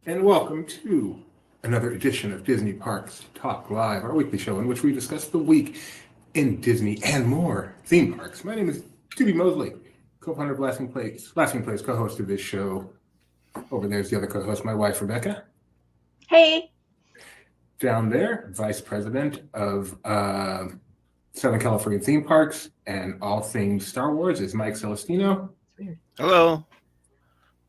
And welcome to another edition of Disney Parks Talk Live, our weekly show in which we discuss the week in Disney and more theme parks. My name is Doobie Mosley, co-founder of Lasting Place, co-host of this show. Over there's the other co-host, my wife, Rebecca. Hey. Down there, vice president of Southern California theme parks and all things Star Wars is Mike Celestino. Hello.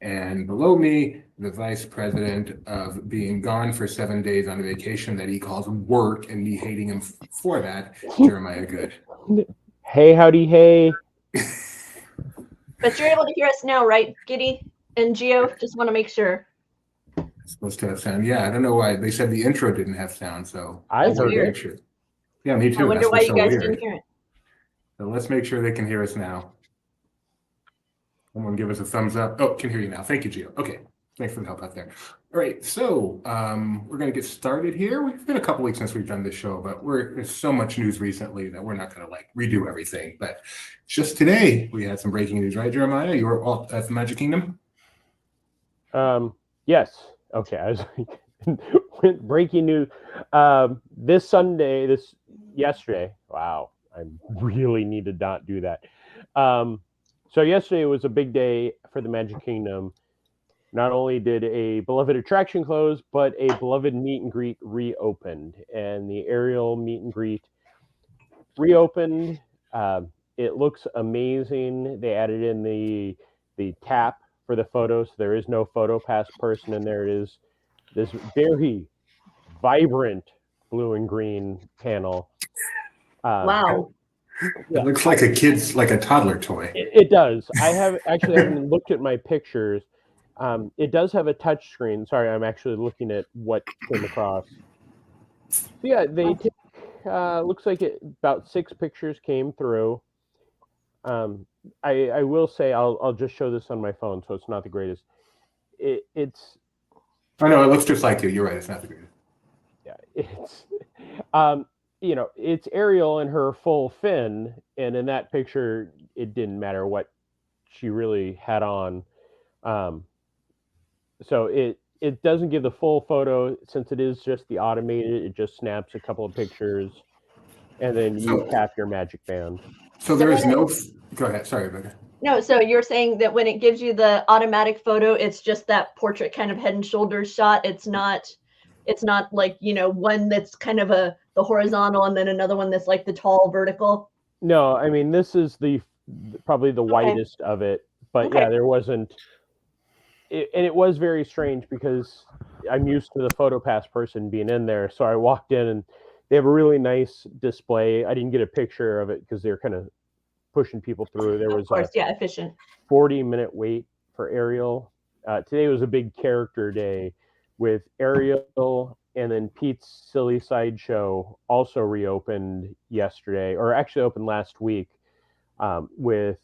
And below me, the vice president of being gone for 7 days on a vacation that he calls work and me hating him for that, Jeremiah Good. Hey, howdy, hey. But you're able to hear us now, right, Giddy and Geo? Just want to make sure. It's supposed to have sound. Yeah, I don't know why. They said the intro didn't have sound, so I heard it. Sure. Yeah, me too. I wonder why you guys didn't hear it. So let's make sure they can hear us now. Someone give us a thumbs up. Oh, can hear you now. Thank you, Gio. Okay, thanks for the help out there. All right, so we're going to get started here. We've been a couple weeks since we've done this show, but there's so much news recently that we're not going to redo everything. But just today, we had some breaking news, right, Jeremiah? You were Walt at the Magic Kingdom? Yes. Okay, I was breaking news. Yesterday. Wow, I really need to not do that. So yesterday was a big day for the Magic Kingdom. Not only did a beloved attraction close, but a beloved meet and greet reopened. And the Ariel meet and greet reopened. It looks amazing. They added in the tap for the photos. So there is no photo pass person, and there is this very vibrant blue and green panel. Wow. It looks like a toddler toy. It does. I haven't looked at my pictures. It does have a touch screen. Sorry, I'm actually looking at what came across. So yeah, they take, looks like about 6 pictures came through. I will say I'll just show this on my phone, so it's not the greatest. It's. Oh no, it looks just like you. You're right. It's not the greatest. Yeah, it's. It's Ariel in her full fin, and in that picture, it didn't matter what she really had on. So it doesn't give the full photo since it is just the automated. It just snaps a couple of pictures, and then you tap your magic band. So there is no. Go ahead. Sorry, Rebecca. No, so you're saying that when it gives you the automatic photo, it's just that portrait kind of head and shoulders shot. It's not like, one that's kind of the horizontal and then another one that's like the tall vertical. No, I mean, this is probably the widest of it, but yeah, there wasn't, and it was very strange because I'm used to the PhotoPass person being in there. So I walked in and they have a really nice display. I didn't get a picture of it because they're kind of pushing people through. There was efficient 40-minute wait for Ariel. Today was a big character day with Ariel, and then Pete's Silly Sideshow also reopened yesterday, or actually opened last week, with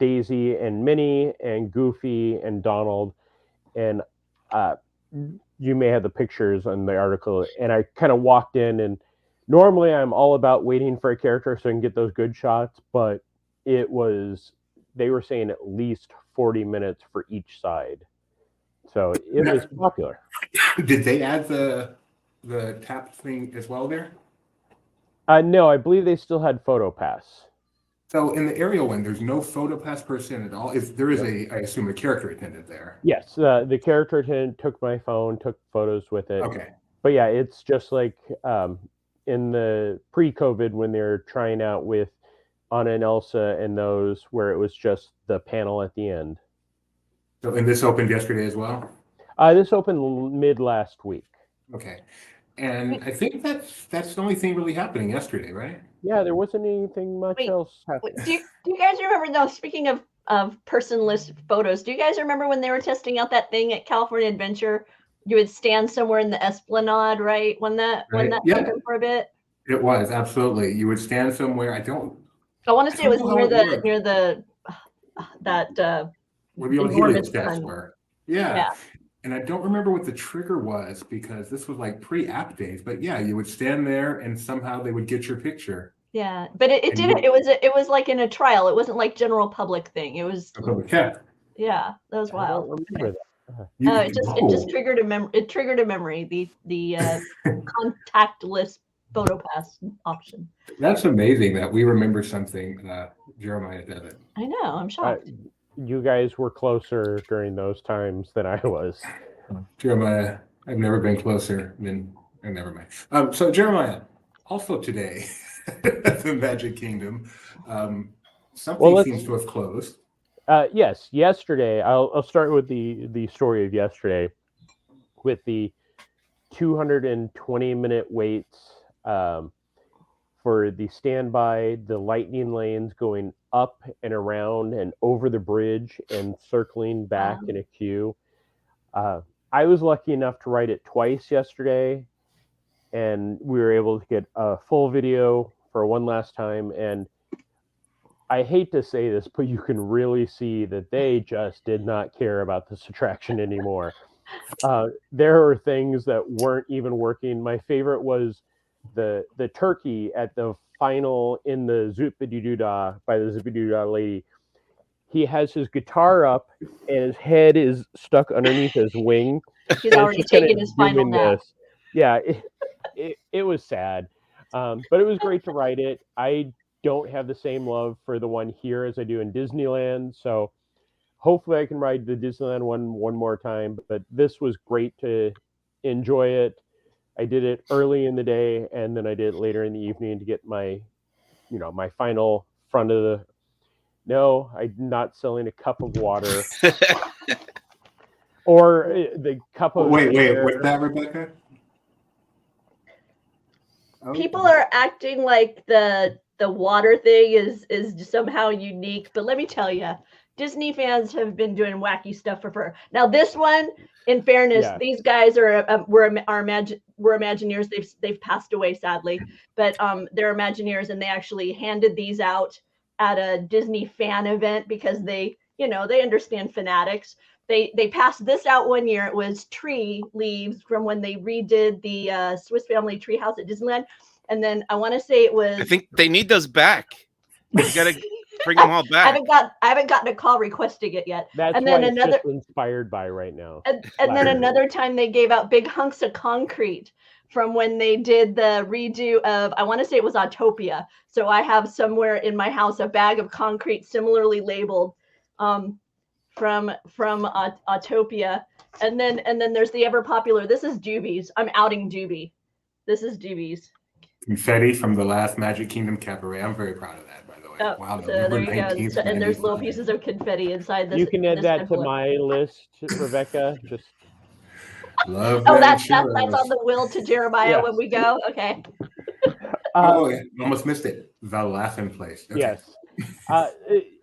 Daisy and Minnie and Goofy and Donald. And you may have the pictures on the article. And I kind of walked in, and normally I'm all about waiting for a character so I can get those good shots, but they were saying at least 40 minutes for each side. So it was popular. Did they add the tap thing as well there? No, I believe they still had PhotoPass. So in the Ariel one, there's no PhotoPass person at all. There is I assume, a character attendant there. Yes, the character attendant took my phone, took photos with it. Okay. But yeah, it's just like in the pre-COVID when they were trying out with Anna and Elsa and those where it was just the panel at the end. So, and this opened yesterday as well? This opened mid last week. Okay. And I think that's the only thing really happening yesterday, right? Yeah, there wasn't anything much else happening. Do you guys remember, though, speaking of personless photos, do you guys remember when they were testing out that thing at California Adventure? You would stand somewhere in the Esplanade, right? When that happened for a bit? It was, absolutely. You would stand somewhere. I want to say it was near the where the old Helios desks were. Yeah. And I don't remember what the trigger was because this was like pre-app days. But yeah, you would stand there and somehow they would get your picture. Yeah, but it didn't. It was like in a trial. It wasn't like general public thing. It was. Yeah. Yeah, that was wild. I don't remember It just triggered a memory. The contactless photo pass option. That's amazing that we remember something. Jeremiah doesn't. I know. I'm shocked. You guys were closer during those times than I was. Jeremiah, I've never been closer than. Never mind. So Jeremiah, also today, the Magic Kingdom, something seems to have closed. Yes, yesterday. I'll start with the story of yesterday, with the 220-minute waits for the standby, the lightning lanes going up and around and over the bridge and circling back in a queue. I was lucky enough to ride it twice yesterday, and we were able to get a full video for one last time. And I hate to say this, but you can really see that they just did not care about this attraction anymore. There are things that weren't even working. My favorite was the turkey at the final in the Zoop-a-doo-dah by the Zoop-a-doo-dah lady. He has his guitar up and his head is stuck underneath his wing. He's already taken his final nap. Yeah, it was sad, but it was great to ride it. I don't have the same love for the one here as I do in Disneyland, so hopefully I can ride the Disneyland one more time. But this was great to enjoy it. I did it early in the day, and then I did it later in the evening to get my final front of the. No, I'm not selling a cup of water or the cup of. Wait, what's that, Rebecca? People are acting like the water thing is somehow unique, but let me tell you, Disney fans have been doing wacky stuff for forever. Now this one, in fairness, these guys were Imagineers. They've passed away sadly, but they're Imagineers, and they actually handed these out at a Disney fan event because they understand fanatics. They passed this out one year. It was tree leaves from when they redid the Swiss Family Treehouse at Disneyland. And then I want to say it was. I think they need those back. You got to bring them all back. I haven't gotten a call requesting it yet. That's and then why another it's just inspired by right now. And then another time they gave out big hunks of concrete from when they did the redo of, I want to say it was Autopia. So I have somewhere in my house a bag of concrete similarly labeled from Autopia. And then there's the ever popular, this is Doobies. I'm outing Doobie. This is Doobies. Confetti from the last Magic Kingdom Cabaret. I'm very proud of that, by the way. Oh, wow. So there you go. So, and there's little pieces of confetti inside this. You can add that envelope. to my list, Rebecca. Just love. That's on the will to Jeremiah when we go. Okay. I almost missed it. The laughing place. Okay. Yes.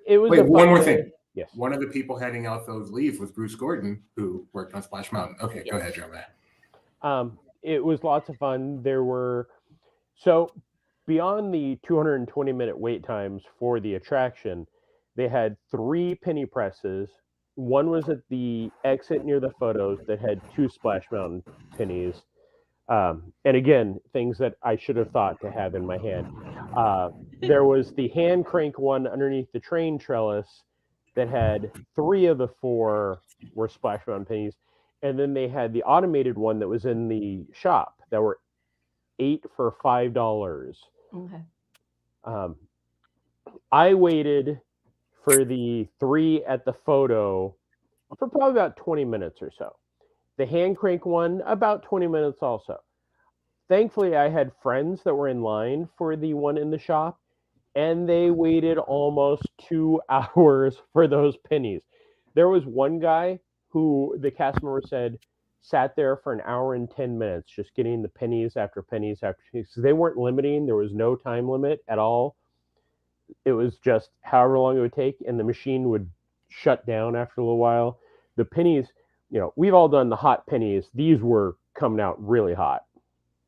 It was. Wait, one more thing. Yes. One of the people handing out those leaves was Bruce Gordon, who worked on Splash Mountain. Okay, Go ahead, Jeremiah. It was lots of fun. There were so beyond the 220-minute wait times for the attraction, they had 3 penny presses. One was at the exit near the photos that had 2 Splash Mountain pennies. And again, things that I should have thought to have in my hand. There was the hand crank one underneath the train trellis that had 3 of the 4 were Splash Mountain pennies. And then they had the automated one that was in the shop that were 8 for $5. Okay. I waited for the 3 at the photo for probably about 20 minutes or so. The hand crank one, about 20 minutes also. Thankfully, I had friends that were in line for the one in the shop, and they waited almost 2 hours for those pennies. There was one guy who the cast member said sat there for an hour and 10 minutes just getting the pennies after pennies after pennies. So they weren't limiting. There was no time limit at all. It was just however long it would take, and the machine would shut down after a little while. The pennies, we've all done the hot pennies. These were coming out really hot.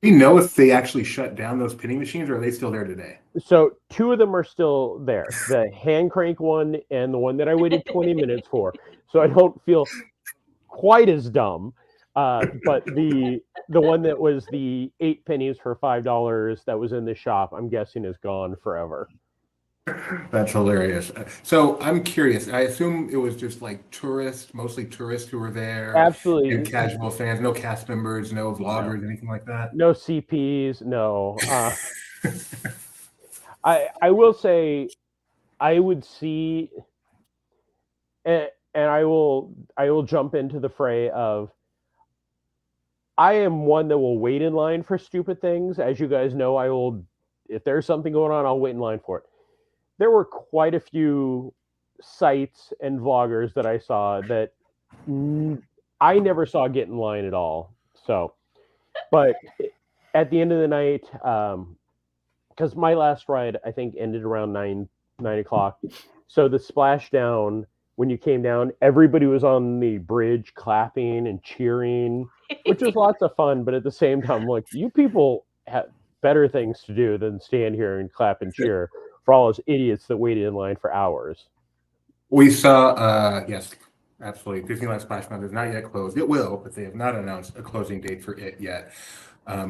Do you know if they actually shut down those penny machines, or are they still there today? So 2 of them are still there. The hand crank one and the one that I waited 20 minutes for. So I don't feel quite as dumb. But the one that was the 8 pennies for $5 that was in the shop, I'm guessing is gone forever. That's hilarious. So I'm curious. I assume it was just like tourists, mostly tourists who were there, and Absolutely. casual fans, no cast members, no No. vloggers, anything like that. No CPs, no. I will say I would see, and I will jump into the fray of I am one that will wait in line for stupid things. As you guys know, I will, if there's something going on, I'll wait in line for it. There were quite a few sites and vloggers that I saw that I never saw get in line at all. So, but at the end of the night, because my last ride I think ended around 9 o'clock. So the splashdown, when you came down, everybody was on the bridge clapping and cheering, which was lots of fun. But at the same time, like, you people have better things to do than stand here and clap and cheer for all those idiots that waited in line for hours. We saw, yes, absolutely. Disneyland Splash Mountain is not yet closed. It will, but they have not announced a closing date for it yet.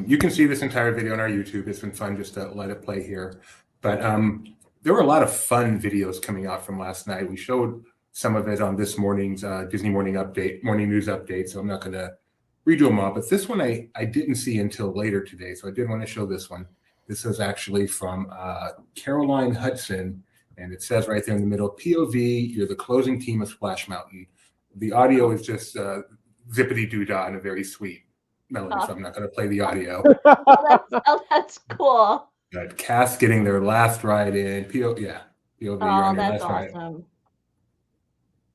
You can see this entire video on our YouTube. It's been fun just to let it play here. But there were a lot of fun videos coming out from last night. We showed some of it on this morning's Disney morning news update. So I'm not going to redo them all. But this one I didn't see until later today. So I did want to show this one. This is actually from Caroline Hudson. And it says right there in the middle, POV, you're the closing team of Splash Mountain. The audio is just zippity-doo-dah and a very sweet melody, so I'm not going to play the audio. That's cool. But cast getting their last ride in. POV, you're on your last ride. Awesome.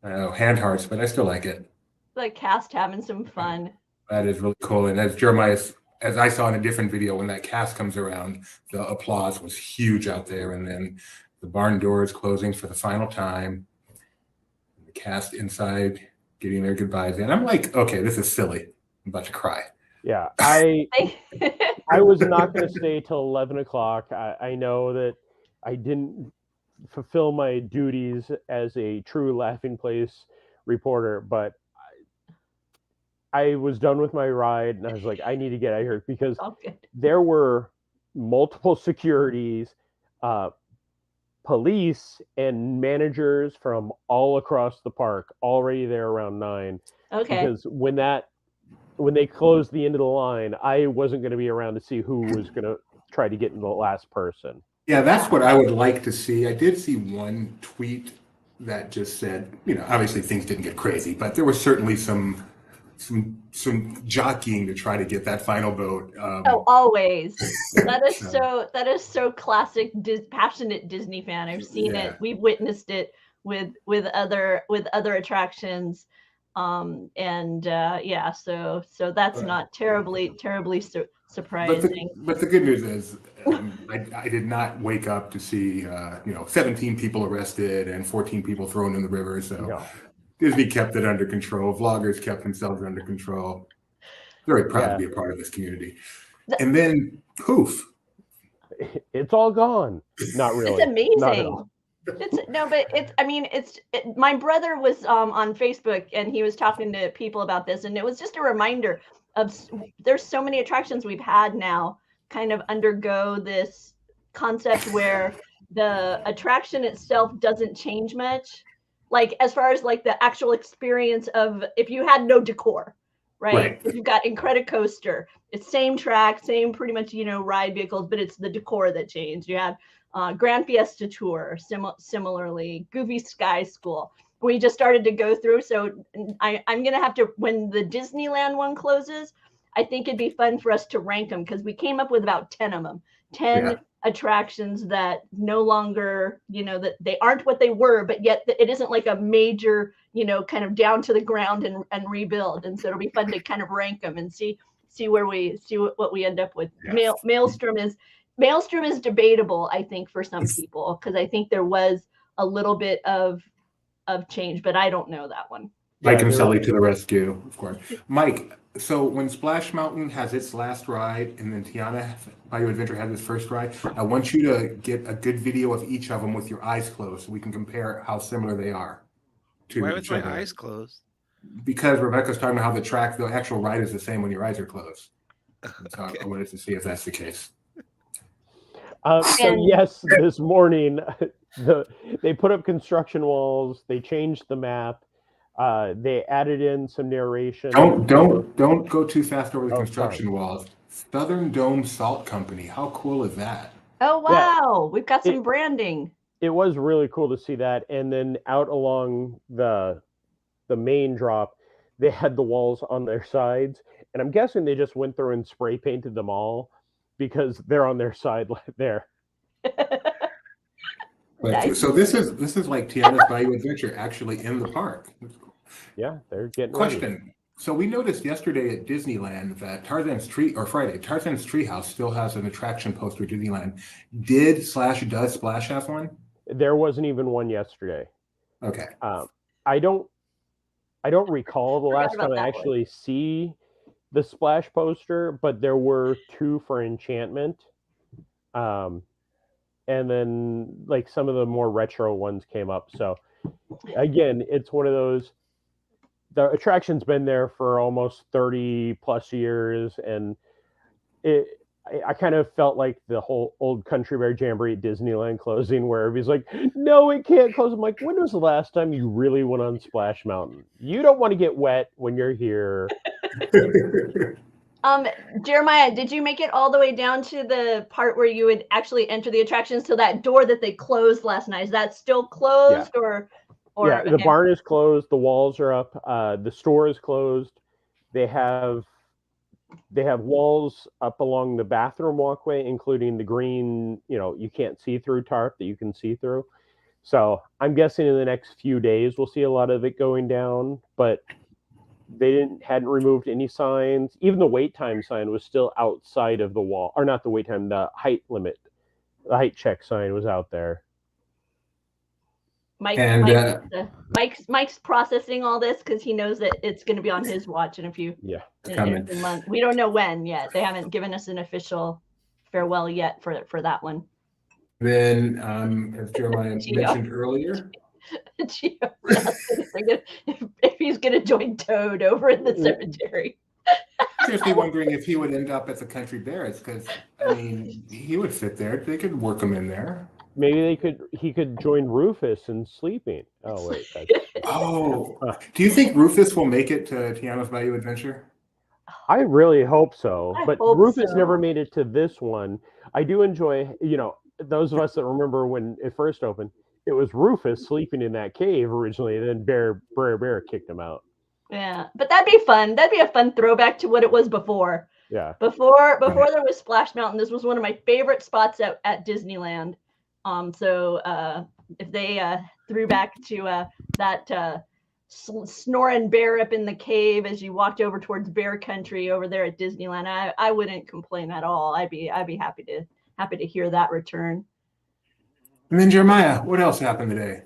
I know, hand hearts, but I still like it. The cast having some fun. That is really cool. And as Jeremiah, as I saw in a different video, when that cast comes around, the applause was huge out there. And then the barn doors closing for the final time. The cast inside getting their goodbyes in. I'm like, okay, this is silly. I'm about to cry. Yeah, I was not going to stay till 11 o'clock. I know that I didn't fulfill my duties as a true Laughing Place reporter, but I was done with my ride, and I was like, I need to get out of here because there were multiple securities, police, and managers from all across the park already there around 9. Okay. Because when they closed the end of the line, I wasn't going to be around to see who was going to try to get in the last person. Yeah, that's what I would like to see. I did see one tweet that just said, obviously things didn't get crazy, but there was certainly some jockeying to try to get that final vote. Always. That is so classic, passionate Disney fan. I've seen it. We've witnessed it with other attractions. So that's not terribly surprising. But the good news is I did not wake up to see 17 people arrested and 14 people thrown in the river. So no. Disney kept it under control. Vloggers kept themselves under control. Very proud to be a part of this community. And then poof, it's all gone. Not really. It's amazing. Not at all. My brother was on Facebook and he was talking to people about this, and it was just a reminder of there's so many attractions we've had now kind of undergo this concept where the attraction itself doesn't change much, like as far as like the actual experience of if you had no decor, right? If you've got Incredicoaster, it's same track, same pretty much ride vehicles, but it's the decor that changed. You have Grand Fiesta Tour, similarly, Goofy Sky School. We just started to go through, so I'm going to have to, when the Disneyland one closes, I think it'd be fun for us to rank them because we came up with about 10 of them, 10 attractions that no longer, that they aren't what they were, but yet it isn't like a major, kind of down to the ground and rebuild. And so it'll be fun to kind of rank them and see what we end up with. Yes. Maelstrom is debatable, I think, for some people, because I think there was a little bit of change, but I don't know that one. Mike and Sully to the rescue, of course. Mike, so when Splash Mountain has its last ride and then Tiana, Bayou Adventure has its first ride, I want you to get a good video of each of them with your eyes closed so we can compare how similar they are to Why with my eyes closed? Because Rebecca's talking about how the actual ride is the same when your eyes are closed. So okay. I wanted to see if that's the case. So And- yes, this morning they put up construction walls. They changed the map. They added in some narration. Don't go too fast over the Oh, construction walls. Southern Dome Salt Company. How cool is that? Oh Yeah. wow, we've got some It- branding. It was really cool to see that. And then out along the main drop, they had the walls on their sides, and I'm guessing they just went through and spray painted them all because they're on their side there. But, Nice. so this is like Tiana's Bayou Adventure actually in the park. Yeah, they're getting ready. Question. So we noticed yesterday at Disneyland that Tarzan's Treehouse still has an attraction poster at Disneyland. Does Splash have one? There wasn't even one yesterday. Okay. I don't recall the Forgot last about time I that one. actually see the Splash poster, but there were 2 for Enchantment. And then like some of the more retro ones came up. So again, it's one of those, the attraction's been there for almost 30 plus years, and I kind of felt like the whole old Country Bear Jamboree at Disneyland closing, where he's like, no, it can't close. I'm like, when was the last time you really went on Splash Mountain? You don't want to get wet when you're here. Jeremiah, did you make it all the way down to the part where you would actually enter the attractions to that door that they closed last night? Is that still closed or Yeah, the barn is closed, the walls are up, the store is closed. They have walls up along the bathroom walkway, including the green, you can't see through tarp that you can see through. So I'm guessing in the next few days we'll see a lot of it going down, but they hadn't removed any signs. Even the wait time sign was still outside of the wall, or not the wait time, the height limit. The height check sign was out there. Mike's processing all this because he knows that it's going to be on his watch in a few months. We don't know when yet. They haven't given us an official farewell yet for that one. Then, as Jeremiah mentioned earlier, if he's going to join Toad over in the cemetery. seriously wondering if he would end up at the Country Bears, because I mean he would fit there. They could work him in there. Maybe he could join Rufus in sleeping. Oh wait. Do you think Rufus will make it to Tiana's Bayou Adventure? I really hope so. But hope Rufus so. never made it to this one. I do enjoy, those of us that remember when it first opened, it was Rufus sleeping in that cave originally, and then Bear kicked him out. Yeah, but that'd be fun. That'd be a fun throwback to what it was before. Yeah. Before there was Splash Mountain, this was one of my favorite spots at Disneyland. So if they threw back to that snoring bear up in the cave as you walked over towards Bear Country over there at Disneyland, I wouldn't complain at all. I'd be happy to hear that return. And then Jeremiah, what else happened today?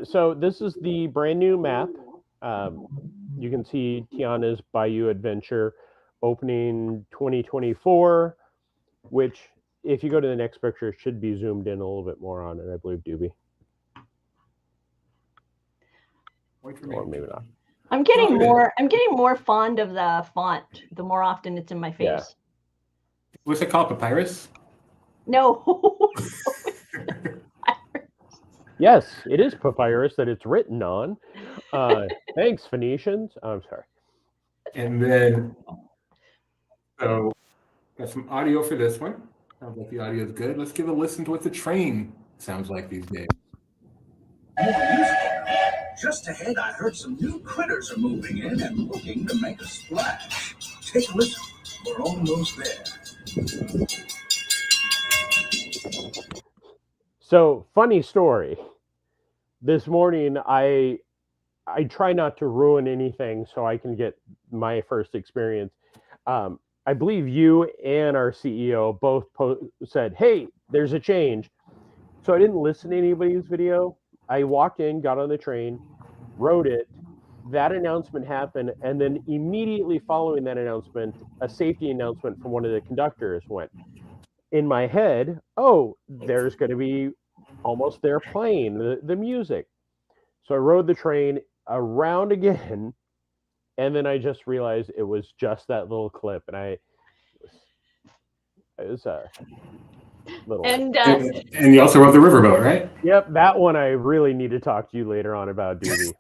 So this is the brand new map. You can see Tiana's Bayou Adventure opening 2024, which, if you go to the next picture, should be zoomed in a little bit more on it, I believe, Doobie. Or maybe not. I'm getting more fond of the font the more often it's in my face. Yeah. What's it called? Papyrus? No. Yes, it is papyrus that it's written on. Thanks, Phoenicians. Oh, I'm sorry. And then, so got some audio for this one. Sounds like the audio is good. Let's give a listen to what the train sounds like these days. Just ahead, I heard some new critters are moving in and looking to make a splash. Take a listen. We're almost there. So, funny story. This morning, I try not to ruin anything so I can get my first experience. I believe you and our CEO both said, hey, there's a change. So I didn't listen to anybody's video. I walked in, got on the train, rode it. That announcement happened. And then immediately following that announcement, a safety announcement from one of the conductors went. In my head, oh, there's going to be almost there playing the music. So I rode the train around again. And then I just realized it was just that little clip. And it was Little. And And you also rode the riverboat, right? Yep, that one I really need to talk to you later on about, Doobie.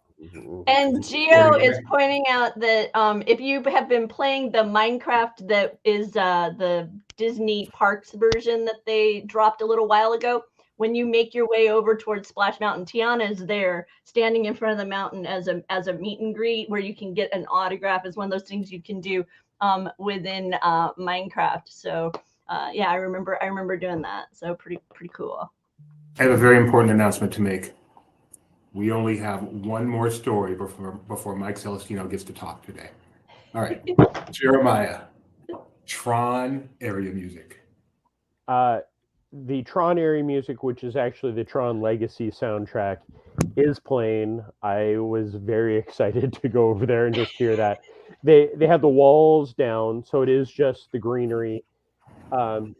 And Geo is pointing out that if you have been playing the Minecraft that is the Disney Parks version that they dropped a little while ago, when you make your way over towards Splash Mountain, Tiana is there standing in front of the mountain as a meet and greet where you can get an autograph. Is one of those things you can do within Minecraft. So yeah, I remember doing that. So pretty cool. I have a very important announcement to make. We only have one more story before Mike Celestino gets to talk today. All right, Jeremiah, Tron area music. The Tron area music, which is actually the Tron Legacy soundtrack, is playing. I was very excited to go over there and just hear that. They have the walls down, so it is just the greenery. Cast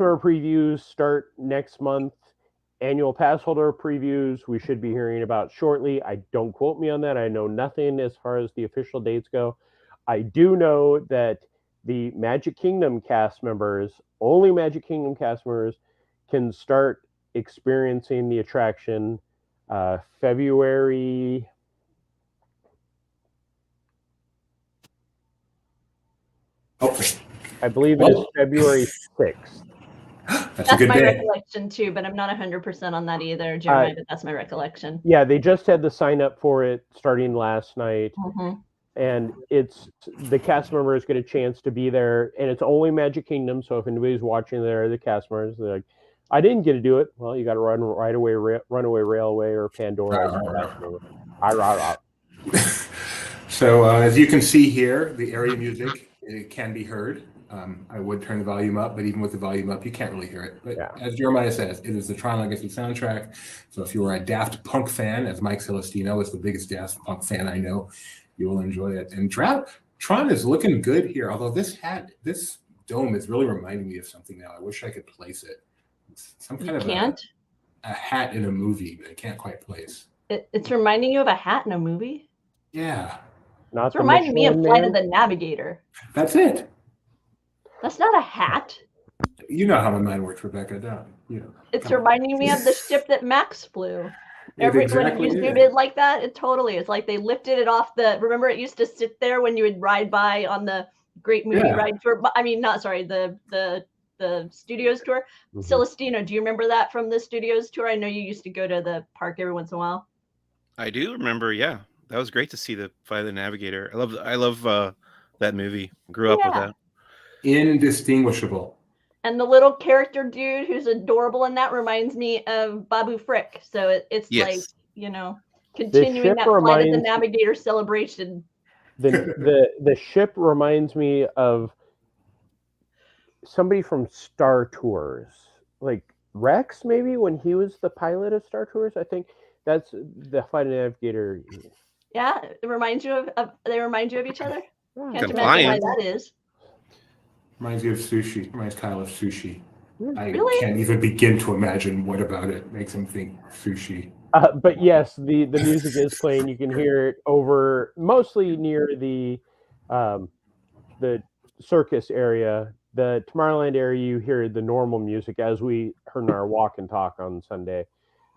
member previews start next month. Annual pass holder previews we should be hearing about shortly. I don't quote me on that. I know nothing as far as the official dates go. I do know that the Magic Kingdom cast members, only Magic Kingdom cast members, can start experiencing the attraction February. I believe it is February 6th. That's a good my day. recollection too, but I'm not 100% on that either, Jeremiah, but that's my recollection. Yeah, they just had the sign up for it starting last night. Mm-hmm. And it's the cast members get a chance to be there, and it's only Magic Kingdom. So if anybody's watching there, the cast members, they're like, I didn't get to do it. Well, you got to run Runaway Railway or Pandora. So as you can see here, the area music, it can be heard. I would turn the volume up, but even with the volume up, you can't really hear it. But Yeah. As Jeremiah says, it is the Tron Legacy soundtrack. So if you are a Daft Punk fan, as Mike Celestino is the biggest Daft Punk fan I know, you will enjoy it. And Tron is looking good here, although this dome is really reminding me of something now. I wish I could place it. It's some kind of a hat in a movie, but I can't quite place. It's reminding you of a hat in a movie? Yeah. It's reminding me of Flight of the Navigator. That's it. That's not a hat. You know how my mind works, Rebecca, don't you? It's reminding me of the ship that Max flew. When you zoom it like that, it's like they lifted it off remember it used to sit there when you would ride by on the Great Movie Ride Tour. I mean, not sorry, the Studios tour. Mm-hmm. Celestino, do you remember that from the Studios tour? I know you used to go to the park every once in a while. I do remember, yeah. That was great to see the Flight of the Navigator. I love that movie. Grew up with that. Indistinguishable. And the little character dude who's adorable in that reminds me of Babu Frick. So it's like, continuing that Flight of the Navigator celebration. The ship reminds me of somebody from Star Tours, like Rex, maybe when he was the pilot of Star Tours. I think that's the Flight of the Navigator. Yeah, it reminds you of they remind you of each other. Can't imagine why that is. Reminds you of sushi. Reminds Kyle of sushi. Really? I can't even begin to imagine what about it makes him think sushi. But yes, the music is playing. You can hear it over mostly near the circus area. The Tomorrowland area, you hear the normal music as we heard in our walk and talk on Sunday.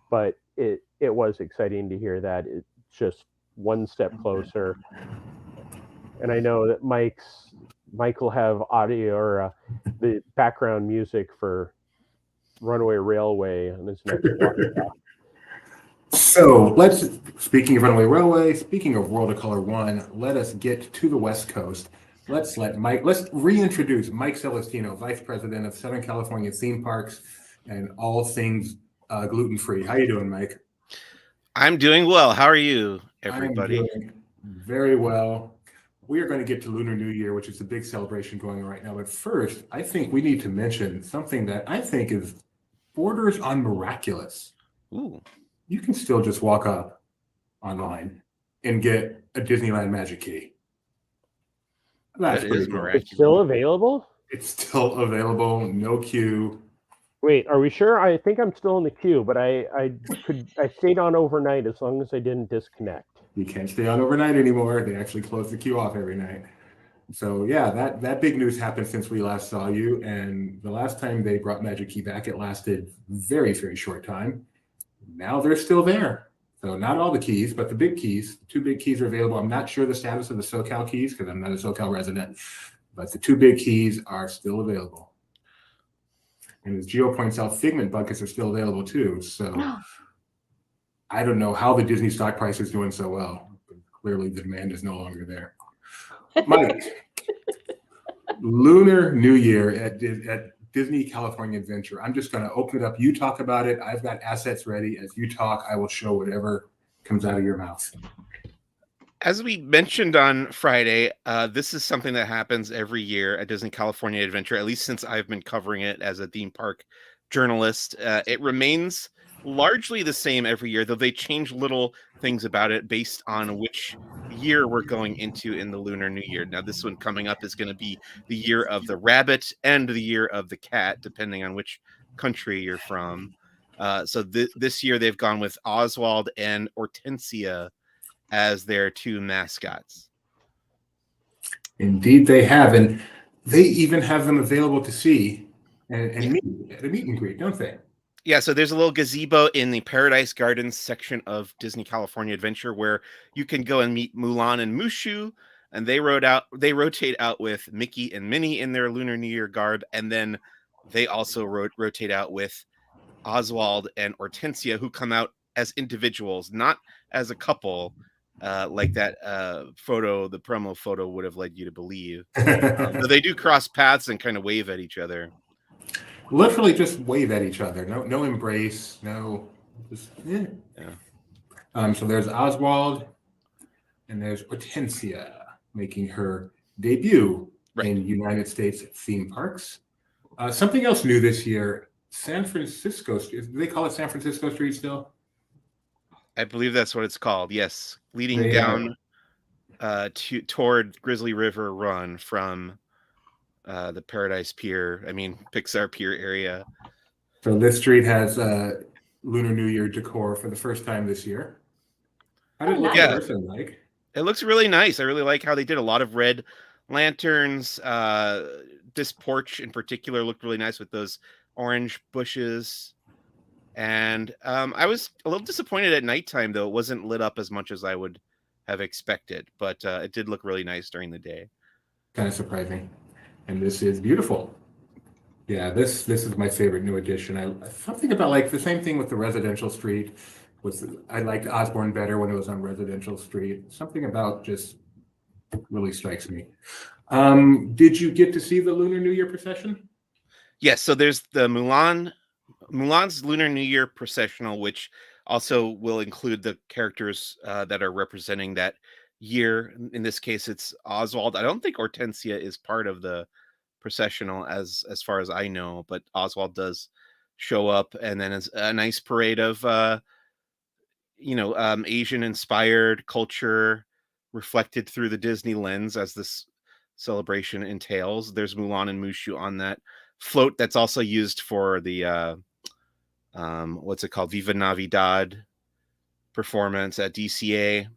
But it was exciting to hear that. It's just one step closer. And I know that Mike will have audio or the background music for Runaway Railway on his next walk and talk. So speaking of Runaway Railway, speaking of World of Color 1, let us get to the West Coast. Let's reintroduce Mike Celestino, Vice President of Southern California Theme Parks and all things gluten-free. How you doing, Mike? I'm doing well. How are you, everybody? I'm doing very well. We are going to get to Lunar New Year, which is a big celebration going on right now. But first, I think we need to mention something that I think is borders on miraculous. Ooh. You can still just walk up online and get a Disneyland Magic Key. That's pretty cool. It's still available? It's still available. No queue. Wait, are we sure? I think I'm still in the queue, but I stayed on overnight as long as I didn't disconnect. You can't stay on overnight anymore. They actually close the queue off every night. So yeah, that big news happened since we last saw you, and the last time they brought Magic Key back, it lasted very, very short time. Now they're still there. So not all the keys, but the big keys. The 2 big keys are available. I'm not sure the status of the SoCal keys because I'm not a SoCal resident, but the 2 big keys are still available. And as Gio points out, Figment buckets are still available too. So I don't know how the Disney stock price is doing so well. But clearly the demand is no longer there. Mike, Lunar New Year at Disney California Adventure. I'm just going to open it up. You talk about it. I've got assets ready. As you talk, I will show whatever comes out of your mouth. As we mentioned on Friday, this is something that happens every year at Disney California Adventure, at least since I've been covering it as a theme park journalist. It remains largely the same every year, though they change little things about it based on which year we're going into in the Lunar New Year. Now, this one coming up is going to be the year of the rabbit and the year of the cat, depending on which country you're from. So this year they've gone with Oswald and Hortensia as their 2 mascots. Indeed, they have, and they even have them available to see and meet at a meet and greet, don't they? Yeah, so there's a little gazebo in the Paradise Gardens section of Disney California Adventure where you can go and meet Mulan and Mushu, and they rotate out with Mickey and Minnie in their Lunar New Year garb, and then they also rotate out with Oswald and Hortensia, who come out as individuals, not as a couple, like that photo, the promo photo would have led you to believe. But they do cross paths and kind of wave at each other. Literally just wave at each other. No embrace. No. Just, yeah. So there's Oswald, and there's Hortensia making her debut in United States theme parks. Something else new this year: San Francisco Street. Do they call it San Francisco Street still? I believe that's what it's called. Yes, leading down toward Grizzly River Run from the Paradise Pier. I mean, Pixar Pier area. So this street has Lunar New Year decor for the first time this year. How did it look in person, Mike? It looks really nice. I really like how they did a lot of red lanterns. This porch in particular looked really nice with those orange bushes. And I was a little disappointed at nighttime, though. It wasn't lit up as much as I would have expected, but it did look really nice during the day. Kind of surprising. And this is beautiful. Yeah, this is my favorite new addition. Something about like the same thing with the residential street. I liked Osborne better when it was on residential street. Something about just really strikes me. Did you get to see the Lunar New Year procession? Yes. So there's the Mulan's Lunar New Year processional, which also will include the characters that are representing that year. In this case, it's Oswald. I don't think Hortensia is part of the processional as far as I know, but Oswald does show up, and then it's a nice parade of Asian inspired culture reflected through the Disney lens, as this celebration entails. There's Mulan and Mushu on that float that's also used for the what's it called, Viva Navidad performance at DCA.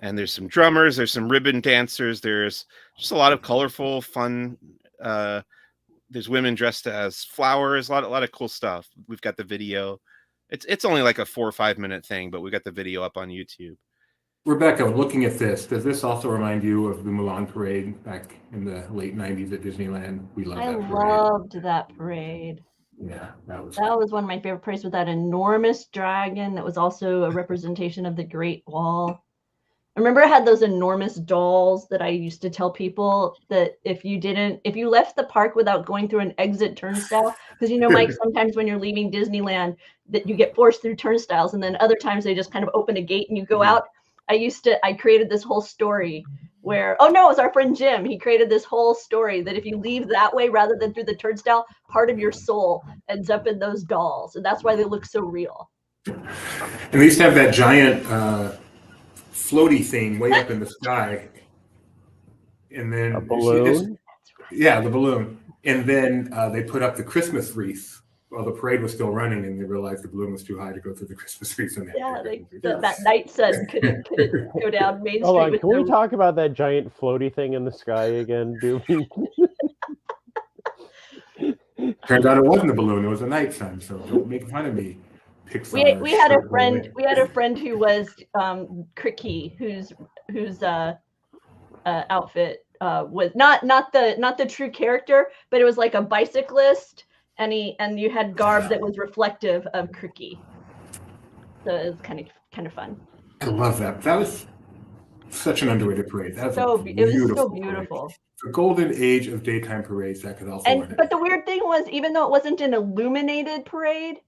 And there's some drummers, there's some ribbon dancers, there's just a lot of colorful, fun. There's women dressed as flowers, a lot of cool stuff. We've got the video. It's only like a 4 or 5 minute thing, but we got the video up on YouTube. Rebecca, looking at this, does this also remind you of the Mulan parade back in the late 90s at Disneyland? I loved that parade. Yeah, that was one of my favorite parades, with that enormous dragon that was also a representation of the Great Wall. I remember I had those enormous dolls that I used to tell people that if you left the park without going through an exit turnstile, because Mike, sometimes when you're leaving Disneyland that you get forced through turnstiles, and then other times they just kind of open a gate and you go out. I created this whole story where, it was our friend Jim. He created this whole story that if you leave that way rather than through the turnstile, part of your soul ends up in those dolls. And that's why they look so real. And they used to have that giant floaty thing way up in the sky. And then a balloon? the balloon. And then they put up the Christmas wreath Well, the parade was still running, and they realized the balloon was too high to go through the Christmas tree. So Yeah, that night sun couldn't go down Main Hold Street on, with can we the talk about that giant floaty thing in the sky again, Doobie? Turns out it wasn't a balloon; it was a night sun. So don't make fun of me, Pixar. we had a short friend boy. we had a friend who was Cricky, whose outfit was not the true character, but it was like a bicyclist, and you had garb that was reflective of Cricky. So it was kind of fun. I love that. That was such an underrated parade. That was So a it was so parade. beautiful. The golden age of daytime parades that could also run it. But the weird thing was, even though it wasn't an illuminated parade,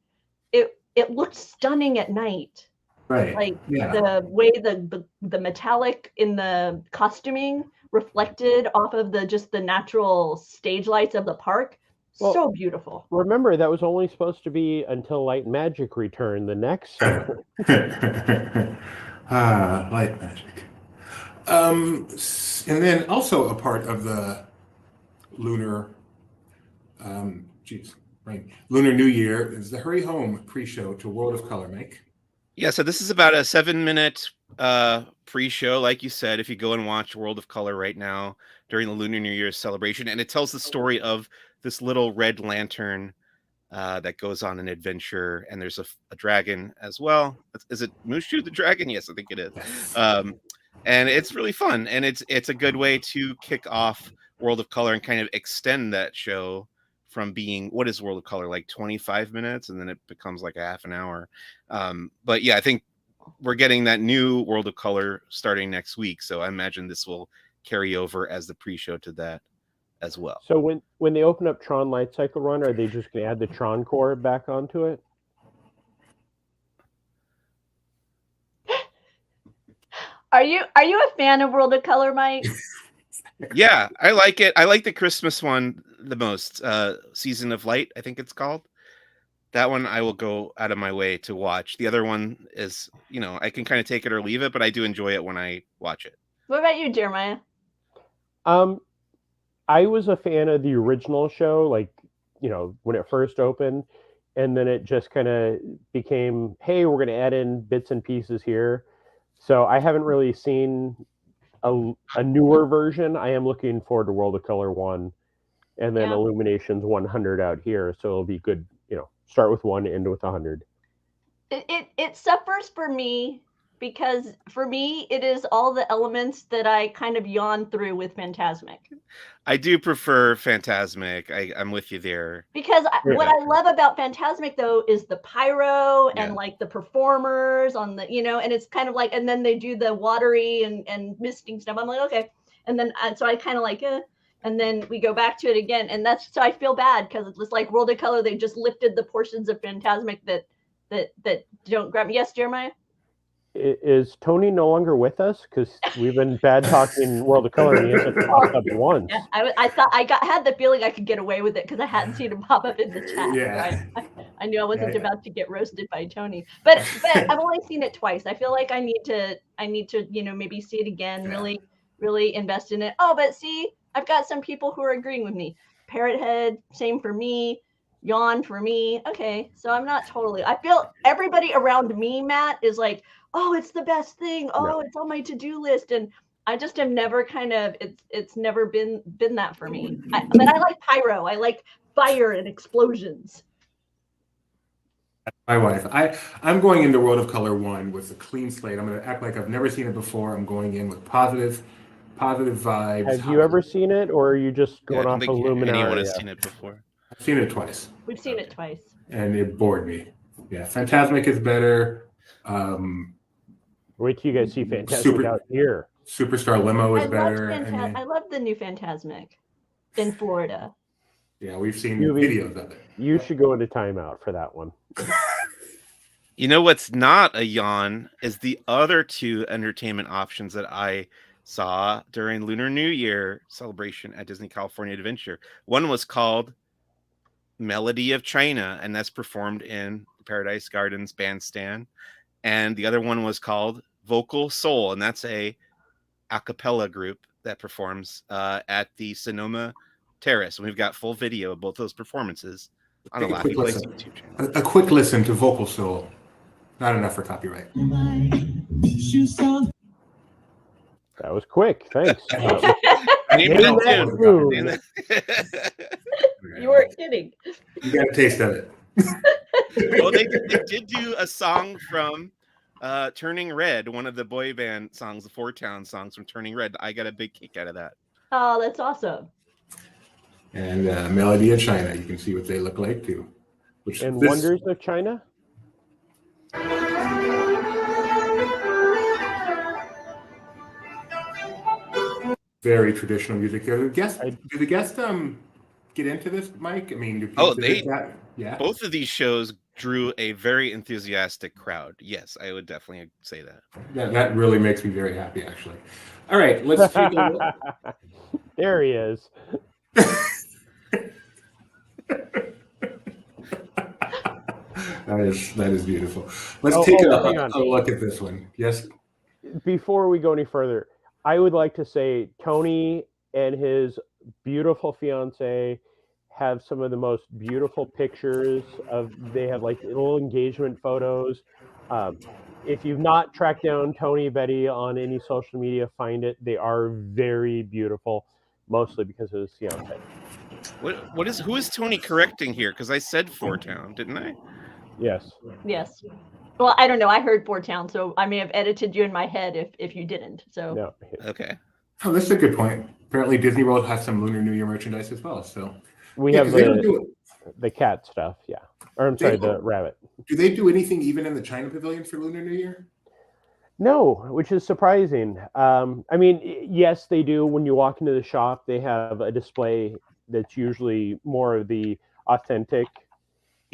it looked stunning at night. Right. Like Yeah. the way the metallic in the costuming reflected off of the natural stage lights of the park. Well, so beautiful. Remember, that was only supposed to be until Light and Magic returned the next summer. Light magic. And then also a part of the lunar, Lunar New Year is the Hurry Home pre-show to World of Color, Mike. Yeah, so this is about a 7-minute pre-show, like you said, if you go and watch World of Color right now during the Lunar New Year celebration, and it tells the story of this little red lantern that goes on an adventure, and there's a dragon as well. Is it Mushu the dragon? Yes, I think it is. And it's really fun, and it's a good way to kick off World of Color and kind of extend that show from being, what is World of Color, like 25 minutes, and then it becomes like a half an hour. But yeah, I think we're getting that new World of Color starting next week, so I imagine this will carry over as the pre-show to that as well. So when they open up Tron Light Cycle Run, are they just going to add the Tron core back onto it? Are you a fan of World of Color, Mike? Yeah, I like it. I like the Christmas one the most. Season of Light, I think it's called. That one I will go out of my way to watch. The other one is, I can kind of take it or leave it, but I do enjoy it when I watch it. What about you, Jeremiah? I was a fan of the original show, like, when it first opened, and then it just kind of became, hey, we're going to add in bits and pieces here. So I haven't really seen a newer version. I am looking forward to World of Color 1 and then Illuminations 100 out here. So it'll be good, start with 1, end with 100. It suffers for me because for me, it is all the elements that I kind of yawn through with Fantasmic. I do prefer Fantasmic. I'm with you there. Because what I love about Fantasmic, though, is the pyro and like the performers on the, and it's kind of like, and then they do the watery and misting stuff. I'm like, okay. And then, so I kind of like, and then we go back to it again. And so I feel bad because it's just like World of Color. They just lifted the portions of Fantasmic that don't grab me. Yes, Jeremiah? Is Tony no longer with us? Because we've been bad talking World of Color and he hasn't popped up once. Yeah, I thought had the feeling I could get away with it because I hadn't seen him pop up in the chat. Yeah. Right? I knew I wasn't about to get roasted by Tony, but I've only seen it twice. I feel like I need to maybe see it again. Really invest in it. Oh, but see, I've got some people who are agreeing with me. Parrot Head, same for me. Yawn for me. Okay, so I'm not totally. I feel everybody around me, Matt, is like, oh, it's the best thing. Oh, it's on my to-do list. And I just have never it's never been that for me. But I like pyro. I like fire and explosions. My wife. I'm going into World of Color 1 with a clean slate. I'm going to act like I've never seen it before. I'm going in with positive vibes. Have you ever seen it, or are you just going off I don't think Illuminati? anyone has seen it before. I've seen it twice. We've seen it twice. And it bored me. Yeah, Fantasmic is better. Wait till you guys see Fantasmic out here. Superstar Limo is better. I love the new Fantasmic in Florida. Yeah, we've seen videos of it. You should go into timeout for that one. You know what's not a yawn is the other two entertainment options that I saw during Lunar New Year celebration at Disney California Adventure. One was called Melody of China, and that's performed in the Paradise Gardens bandstand. And the other one was called Vocal Soul, and that's a cappella group that performs at the Sonoma Terrace. And we've got full video of both those performances On a Take a quick Laughing Place listen. YouTube channel. A quick listen to Vocal Soul. Not enough for copyright. That was quick. Thanks. Name Name that that tune. tune. Name that- You weren't kidding. You got a taste of it. Well, they did do a song from Turning Red, one of the boy band songs, the Four Town songs from Turning Red. I got a big kick out of that. Oh, that's awesome. And Melody of China. You can see what they look like too. Which And this- Wonders of China. very traditional music. Do the guests I- get into this, Mike? I mean, do Oh, people visit that? Yeah. Both of these shows drew a very enthusiastic crowd. Yes, I would definitely say that. That really makes me very happy, actually. All right, let's take a look. There he is. That is beautiful. Let's Oh, take hang on. a look at this one. Yes. Before we go any further, I would like to say Tony and his beautiful fiance have some of the most beautiful pictures they have like little engagement photos. If you've not tracked down Tony Betty on any social media, find it. They are very beautiful, mostly because of his fiance. Who is Tony correcting here? Because I said Four Town, didn't I? Yes. Yes. Well, I don't know. I heard Four Town, so I may have edited you in my head if you didn't. So No. Okay. Oh, that's a good point. Apparently, Disney World has some Lunar New Year merchandise as well. So We yeah, have 'cause they don't do it. the cat stuff, yeah. Or I'm They sorry, don't. the rabbit. Do they do anything even in the China Pavilion for Lunar New Year? No, which is surprising. I mean, yes, they do. When you walk into the shop, they have a display that's usually more of the authentic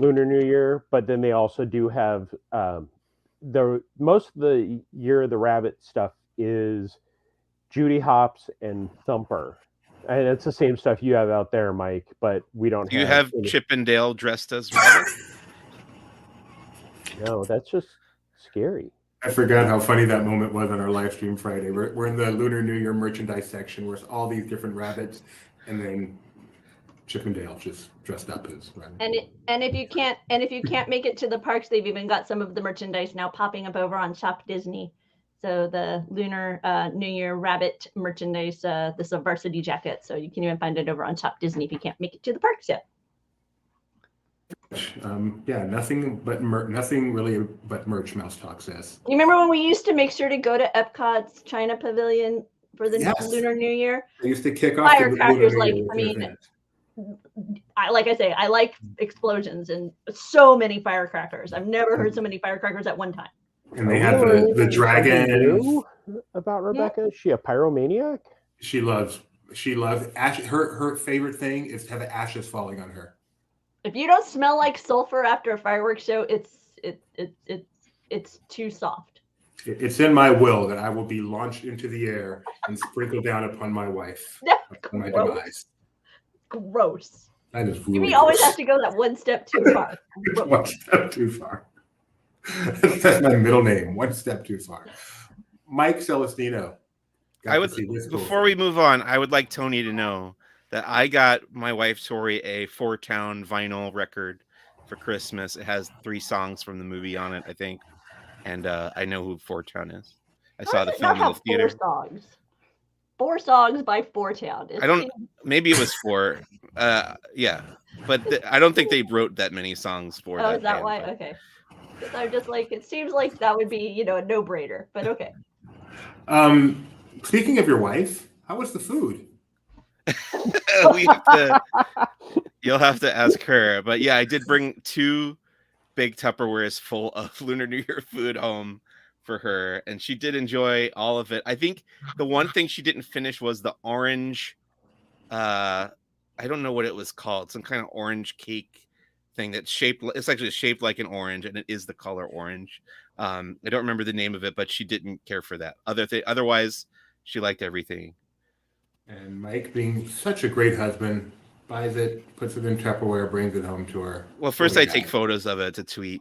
Lunar New Year, but then they also do have the most of the Year of the Rabbit stuff is Judy Hopps and Thumper. And it's the same stuff you have out there, Mike, but we don't Do you have Chip and Dale dressed as rabbit? No, that's just scary. I forgot how funny that moment was on our live stream Friday. We're in the Lunar New Year merchandise section where it's all these different rabbits, and then Chip and Dale just dressed up as rabbits. and if you can't make it to the parks, they've even got some of the merchandise now popping up over on Shop Disney. So the Lunar New Year rabbit merchandise, this is a varsity jacket. So you can even find it over on Shop Disney if you can't make it to the parks yet. Yeah, nothing really but merch. Mouse Talk says. You remember when we used to make sure to go to Epcot's China Pavilion for the Yes. Lunar New Year? They used to kick off the Lunar Firecrackers, New like, Year with I their mean, event. Like I say, I like explosions and so many firecrackers. I've never heard so many firecrackers at one time. And they had the dragon. Knew about Rebecca? Is she a pyromaniac? She loves ash. Her favorite thing is to have the ashes falling on her. If you don't smell like sulfur after a fireworks show, it's too soft. It's in my will that I will be launched into the air and sprinkled down upon my wife, upon my Gross. demise. Gross. That is We really always gross. have to go that one step too far. One step too far. That's my middle name. One step too far. Mike Celestino. Before we move on, I would like Tony to know that I got my wife Tori a Four Town vinyl record for Christmas. It has 3 songs from the movie on it, I think, and I know who Four Town is. I saw the film in the theater. 4 songs. 4 songs by Four Town. Maybe it was 4. Yeah, but I don't think they wrote that many songs for. Oh, is that why? Okay. Because I'm just like, it seems like that would be, a no-brainer. But okay. Speaking of your wife, how was the food? You'll have to ask her. But yeah, I did bring 2 big Tupperwares full of Lunar New Year food home for her, and she did enjoy all of it. I think the one thing she didn't finish was the orange. I don't know what it was called. Some kind of orange cake thing that's shaped. It's actually shaped like an orange, and it is the color orange. I don't remember the name of it, but she didn't care for that. Otherwise, she liked everything. And Mike, being such a great husband, buys it, puts it in Tupperware, brings it home to her. Well, first I take photos of it to tweet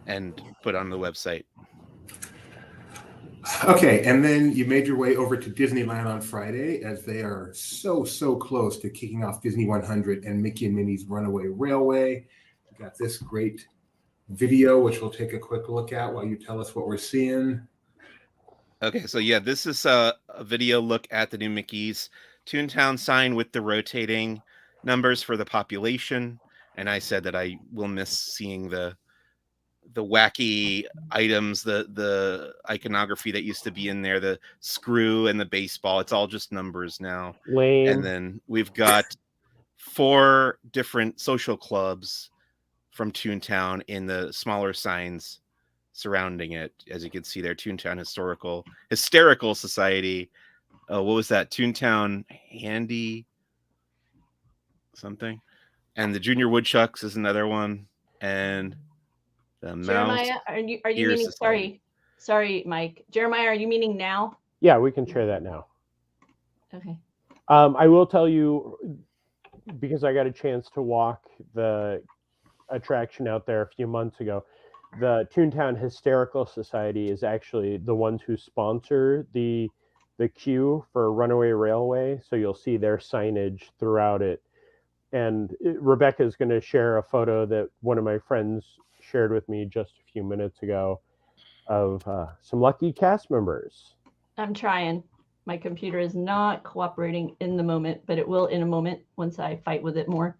and put on the website. Okay, and then you made your way over to Disneyland on Friday as they are so close to kicking off Disney 100 and Mickey and Minnie's Runaway Railway. We got this great video, which we'll take a quick look at while you tell us what we're seeing. Okay, so yeah, this is a video look at the new Mickey's Toontown sign with the rotating numbers for the population. And I said that I will miss seeing the wacky items, the iconography that used to be in there, the screw and the baseball. It's all just numbers now. Lame. And then we've got 4 different social clubs from Toontown in the smaller signs surrounding it. As you can see there, Toontown Hysterical Society. What was that? Toontown Handy something. And the Junior Woodchucks is another one. And the Jeremiah, are you meaning Society. sorry, Mike. Jeremiah, are you meaning now? Yeah, we can share that now. Okay. I will tell you, because I got a chance to walk the attraction out there a few months ago, the Toontown Hysterical Society is actually the ones who sponsor the queue for Runaway Railway. So you'll see their signage throughout it. And Rebecca is going to share a photo that one of my friends shared with me just a few minutes ago of some lucky cast members. I'm trying. My computer is not cooperating in the moment, but it will in a moment once I fight with it more.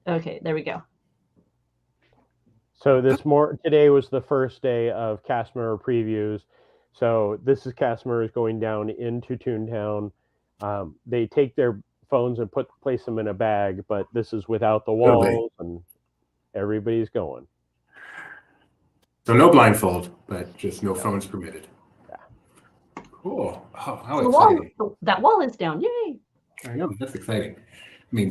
Okay, there we go. So today was the first day of cast member previews. So this is cast members going down into Toontown. They take their phones and place them in a bag, but this is without the walls, and everybody's going. So no blindfold, but just no phones permitted. Yeah. Cool. Oh, how exciting. That wall is down. Yay. I know, that's exciting. I mean,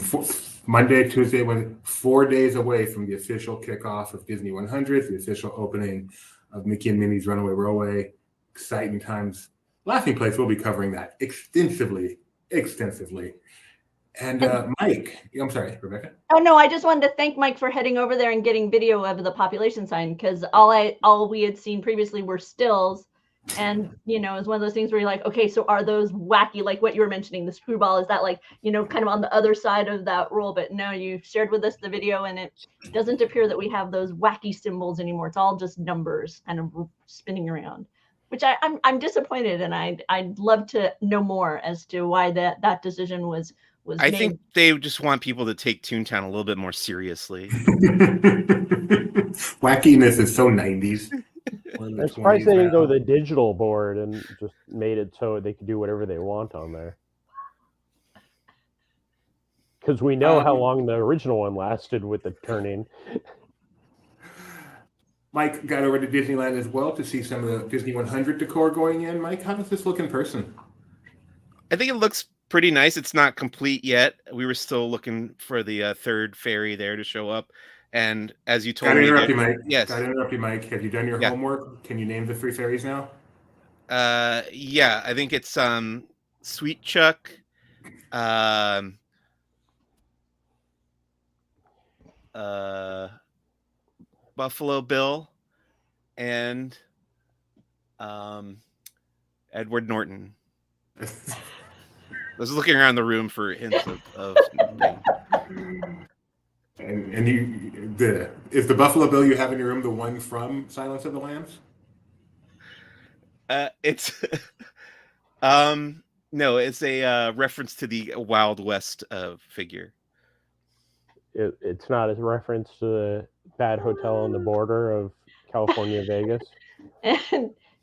Monday, Tuesday, 4 days away from the official kickoff of Disney 100, the official opening of Mickey and Minnie's Runaway Railway. Exciting times. Laughing Place will be covering that extensively. And Mike, I'm sorry, Rebecca. Oh no, I just wanted to thank Mike for heading over there and getting video of the population sign, because all we had seen previously were stills. And it's one of those things where you're like, okay, so are those wacky, like what you were mentioning, the screwball, is that like, kind of on the other side of that roll? But no, you shared with us the video, and it doesn't appear that we have those wacky symbols anymore. It's all just numbers kind of spinning around, which I'm disappointed, and I'd love to know more as to why that decision was I made. think they just want people to take Toontown a little bit more seriously. Wackiness is so 90s. I'm surprised they didn't go with a digital board and just made it so they could do whatever they want on there. Because we know how long the original one lasted with the turning. Mike got over to Disneyland as well to see some of the Disney 100 decor going in. Mike, how does this look in person? I think it looks pretty nice. It's not complete yet. We were still looking for the third ferry there to show up. And as you told me, Yes. Got to interrupt you, Mike. Have you done your homework? Can you name the 3 ferries now? Yeah, I think it's Sweet Chuck, Buffalo Bill, and Edward Norton. I was looking around the room for hints of And is the Buffalo Bill you have in your room the one from Silence of the Lambs? It's no, it's a reference to the Wild West figure. It's not a reference to the bad hotel on the border of California, Vegas.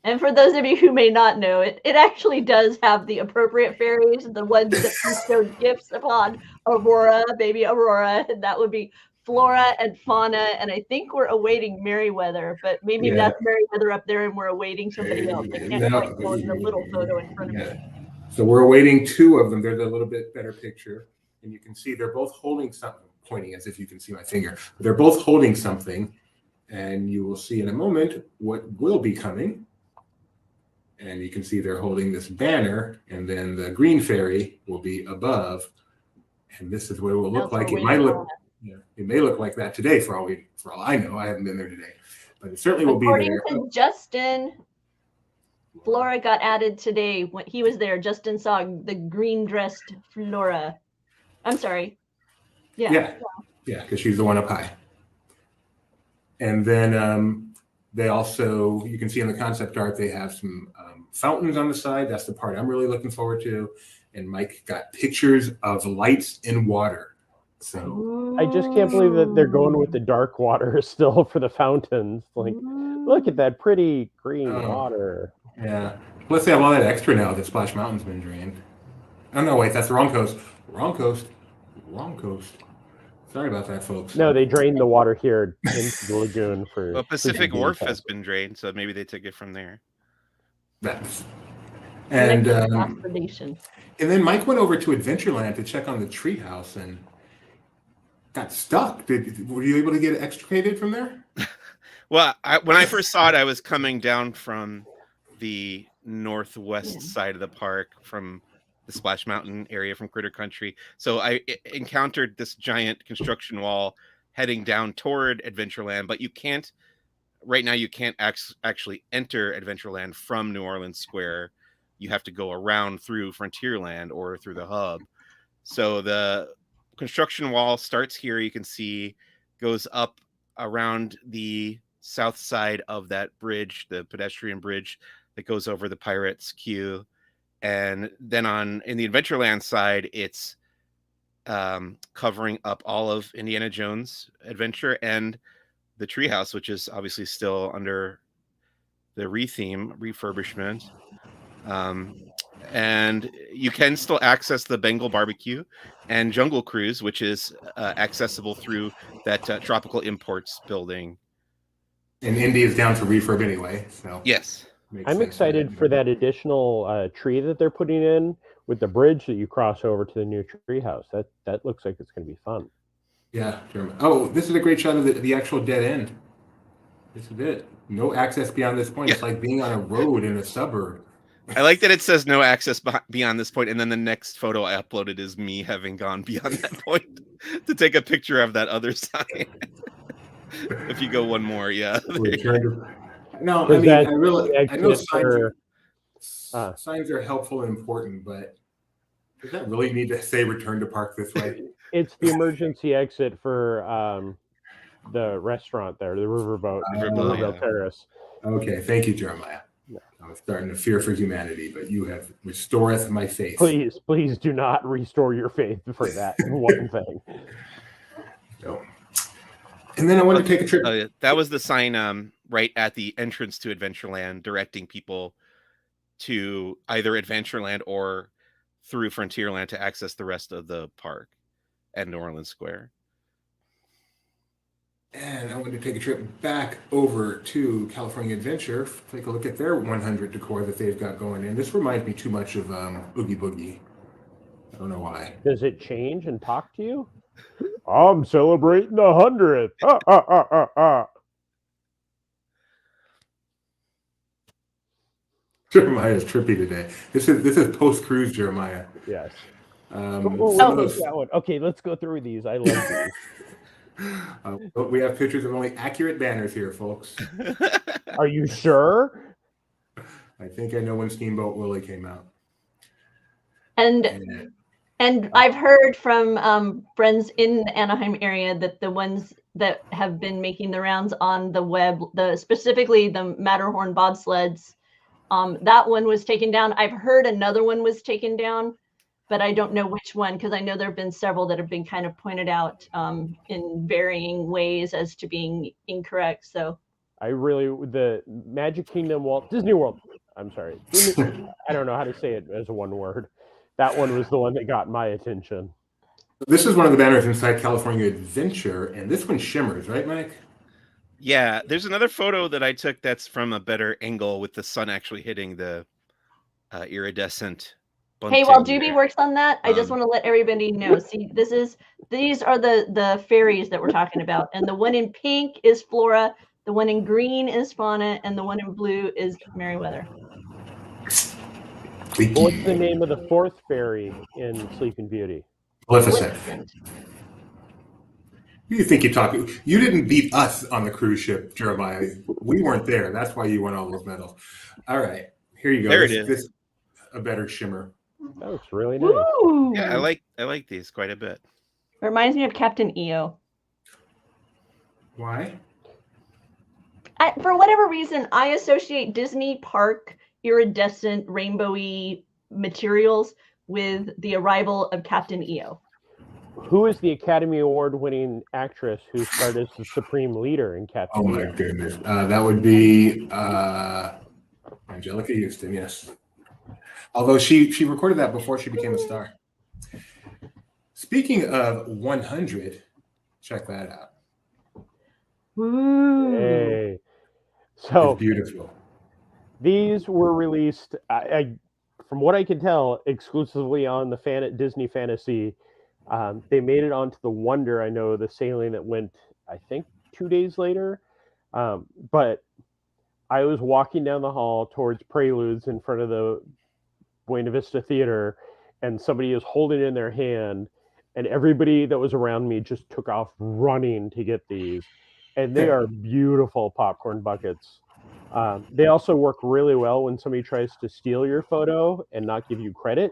And for those of you who may not know, it actually does have the appropriate fairies, the ones that bestowed gifts upon Aurora, baby Aurora, and that would be Flora and Fauna, and I think we're awaiting Merryweather, but maybe that's Merryweather up there and we're awaiting somebody else. I can't quite pull the little photo in front of me. So we're awaiting 2 of them. There's a little bit better picture, and you can see they're both holding something, pointing as if you can see my finger. They're both holding something, and you will see in a moment what will be coming. And you can see they're holding this banner, and then the green fairy will be above. And this is what it will look like. It might look, it may look like that today for all I know. I haven't been there today, but it certainly will be there. According to Justin, Flora got added today when he was there. Justin saw the green dressed Flora. I'm sorry. Yeah, because she's the one up high. And then they also, you can see in the concept art, they have some fountains on the side. That's the part I'm really looking forward to. And Mike got pictures of lights in water. So I just can't believe that they're going with the dark water still for the fountains. Like, look at that pretty green water. Yeah. Plus they have all that extra now that Splash Mountain's been drained. Oh, no, wait, that's the wrong coast. Wrong coast. Wrong coast. Sorry about that, folks. No, they drained the water here into the lagoon for. Well, Pacific Wharf has been drained, so maybe they took it from there. That's and transportation. And then Mike went over to Adventureland to check on the treehouse and got stuck. Were you able to get extricated from there? Well, when I first saw it, I was coming down from the northwest side of the park, from the Splash Mountain area from Critter Country. So I encountered this giant construction wall heading down toward Adventureland, but you can't, right now, you can't actually enter Adventureland from New Orleans Square. You have to go around through Frontierland or through the hub. So the construction wall starts here, you can see, goes up around the south side of that bridge, the pedestrian bridge that goes over the Pirates Quay. And then in the Adventureland side, it's covering up all of Indiana Jones Adventure and the treehouse, which is obviously still under the refurbishment. And you can still access the Bengal Barbecue and Jungle Cruise, which is accessible through that Tropical Imports building. And Indy is down for refurb anyway. So yes. I'm excited for that additional tree that they're putting in with the bridge that you cross over to the new treehouse. That looks like it's going to be fun. Yeah. Oh, this is a great shot of the actual dead end. This is it. No access beyond this point. Yeah. It's like being on a road in a suburb. I like that it says no access beyond this point, and then the next photo I uploaded is me having gone beyond that point to take a picture of that other sign. If you go one more, yeah. No, I mean, I know signs are helpful and important, but does that really need to say return to park this way? It's the emergency exit for the restaurant there, the Riverboat, Riverboat Terrace. Okay, thank you, Jeremiah. No. I was starting to fear for humanity, but you have restoreth my faith. Please do not restore your faith for that one thing. No. And then I wanted to take a trip. That was the sign right at the entrance to Adventureland, directing people to either Adventureland or through Frontierland to access the rest of the park at New Orleans Square. And I wanted to take a trip back over to California Adventure, take a look at their 100 decor that they've got going in. This reminds me too much of Oogie Boogie. I don't know why. Does it change and talk to you? I'm celebrating the 100th. Jeremiah's trippy today. This is post cruise Jeremiah. Yes. That one. Okay, let's go through these. I love these. We have pictures of only accurate banners here, folks. Are you sure? I think I know when Steamboat Willie came out. And I've heard from friends in the Anaheim area that the ones that have been making the rounds on the web, specifically the Matterhorn bobsleds, that one was taken down. I've heard another one was taken down, but I don't know which one, because I know there have been several that have been kind of pointed out in varying ways as to being incorrect. So the Magic Kingdom Disney World. I'm sorry. I don't know how to say it as a one word. That one was the one that got my attention. This is one of the banners inside California Adventure, and this one shimmers, right, Mike? Yeah, there's another photo that I took that's from a better angle with the sun actually hitting the iridescent. Hey, while Juby works on that, I just want to let everybody know. See, these are the fairies that we're talking about, and the one in pink is Flora, the one in green is Fauna, and the one in blue is Merryweather. What's the name of the fourth fairy in Sleeping Beauty? Maleficent. Who do you think you're talking? You didn't beat us on the cruise ship, Jeremiah. We weren't there. That's why you won all those medals. All right. Here you go. There it This is. this a better shimmer. That looks really nice. Woo! Yeah, I like these quite a bit. Reminds me of Captain EO. Why? For whatever reason, I associate Disney park iridescent rainbowy materials with the arrival of Captain EO. Who is the Academy Award winning actress who starred as the Supreme Leader in Captain Oh my EO? goodness. That would be Angelica Houston, yes. Although she recorded that before she became a star. Speaking of 100, check that out. Ooh. Hey. So It's beautiful. these were released, from what I can tell, exclusively on the Disney Fantasy. They made it onto the Wonder. I know the sailing that went, I think, 2 days later. But I was walking down the hall towards Preludes in front of the Buena Vista Theater, and somebody is holding it in their hand, and everybody that was around me just took off running to get these. And they are beautiful popcorn buckets. They also work really well when somebody tries to steal your photo and not give you credit.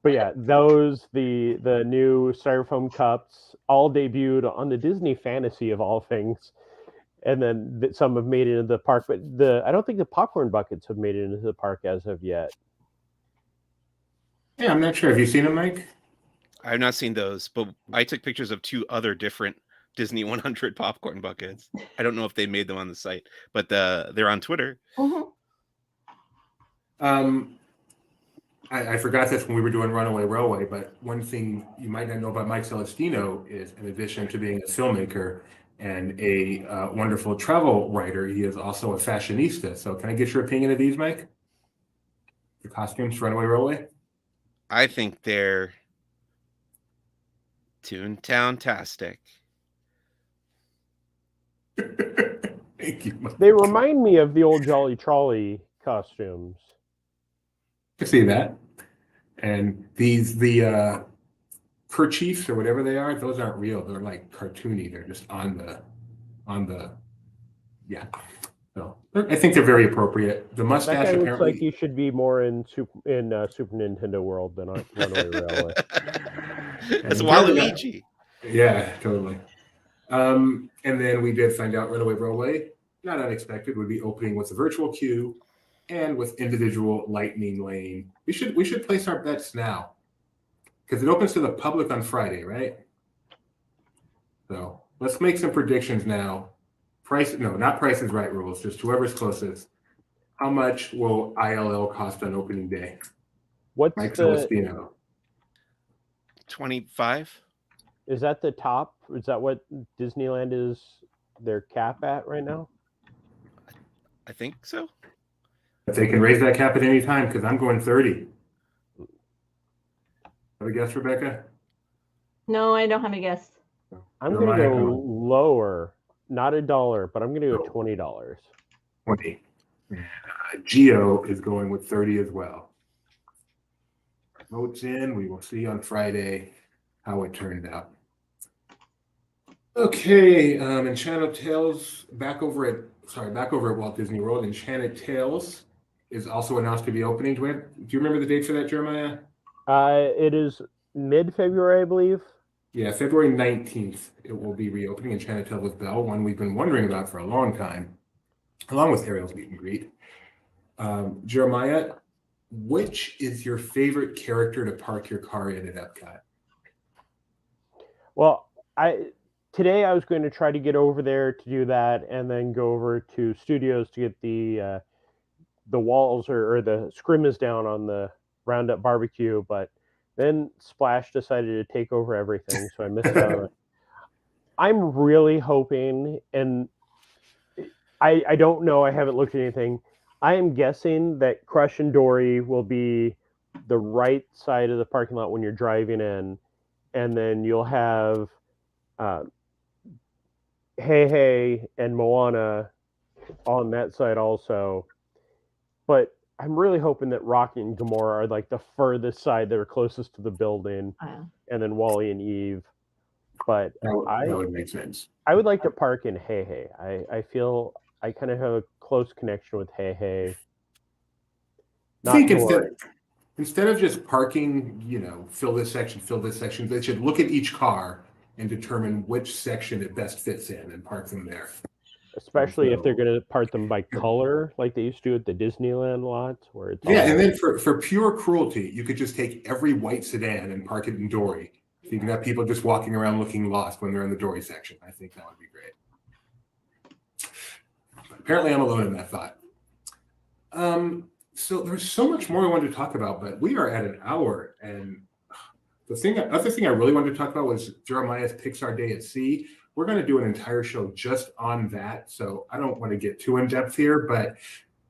But yeah, those the new styrofoam cups all debuted on the Disney Fantasy of all things, and then some have made it into the park. But I don't think the popcorn buckets have made it into the park as of yet. Yeah, I'm not sure. Have you seen them, Mike? I've not seen those, but I took pictures of 2 other different Disney 100 popcorn buckets. I don't know if they made them on the site, but they're on Twitter. Mhm. I forgot this when we were doing Runaway Railway, but one thing you might not know about Mike Celestino is, in addition to being a filmmaker and a wonderful travel writer, he is also a fashionista. So can I get your opinion of these, Mike? The costumes for Runaway Railway? I think they're Toontown-tastic. Thank you, Mike. They remind me of the old Jolly Trolley costumes. I see that. And the kerchiefs or whatever they are, those aren't real. They're like cartoony. They're just on the yeah. So I think they're very appropriate. The That mustache guy looks apparently. like he should be more in Super Nintendo World than on Runaway Railway. It's And Waluigi. Yeah, totally. And then we did find out Runaway Railway, not unexpected, would be opening with a virtual queue and with individual lightning lane. We should place our bets now because it opens to the public on Friday, right? So let's make some predictions now. Not Price is Right rules, just whoever's closest. How much will ILL cost on opening day? What's Mike the? Celestino. 25. Is that the top? Is that what Disneyland is their cap at right now? I think so. But they can raise that cap at any time because I'm going 30. Have a guess, Rebecca? No, I don't have a guess. I'm Your going to mind, go come on. lower, not $1, but I'm going to go $20. 20. Geo is going with 30 as well. Votes in. We will see on Friday how it turned out. Okay, Enchanted Tales back over at Walt Disney World. Enchanted Tales is also announced to be opening. Do you remember the date for that, Jeremiah? It is mid-February, I believe. Yeah, February 19th, it will be reopening Enchanted Tales with Belle, one we've been wondering about for a long time, along with Ariel's meet and greet. Jeremiah, which is your favorite character to park your car in at Epcot? Well, today I was going to try to get over there to do that, and then go over to Studios to get the walls or the scrimmas down on the Roundup barbecue, but then Splash decided to take over everything, so I missed out on it. I'm really hoping, and I don't know, I haven't looked at anything. I am guessing that Crush and Dory will be the right side of the parking lot when you're driving in, and then you'll have Hey Hey and Moana on that side also. But I'm really hoping that Rocky and Gamora are like the furthest side that are closest to the building, and then Wally and Eve but That would make sense. I would like to park in Hey Hey. I feel I kind of have a close connection with Hey Hey. I think instead of just parking, fill this section, they should look at each car and determine which section it best fits in and park them there. Especially if they're going to part them by color, like they used to do at the Disneyland lot, where it's and then for pure cruelty, you could just take every white sedan and park it in Dory. So you can have people just walking around looking lost when they're in the Dory section. I think that would be great. But apparently, I'm alone in that thought. So there's so much more I wanted to talk about, but we are at an hour, and the other thing I really wanted to talk about was Jeremiah's Pixar Day at Sea. We're going to do an entire show just on that, so I don't want to get too in depth here, but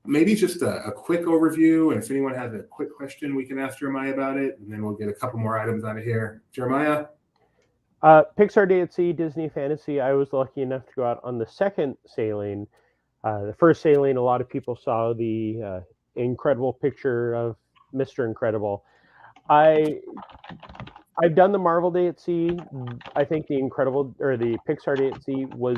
maybe just a quick overview, and if anyone has a quick question, we can ask Jeremiah about it, and then we'll get a couple more items out of here. Jeremiah? Pixar Day at Sea, Disney Fantasy. I was lucky enough to go out on the second sailing. The first sailing, a lot of people saw the incredible picture of Mr. Incredible. I've done the Marvel Day at Sea. I think the Pixar Day at Sea was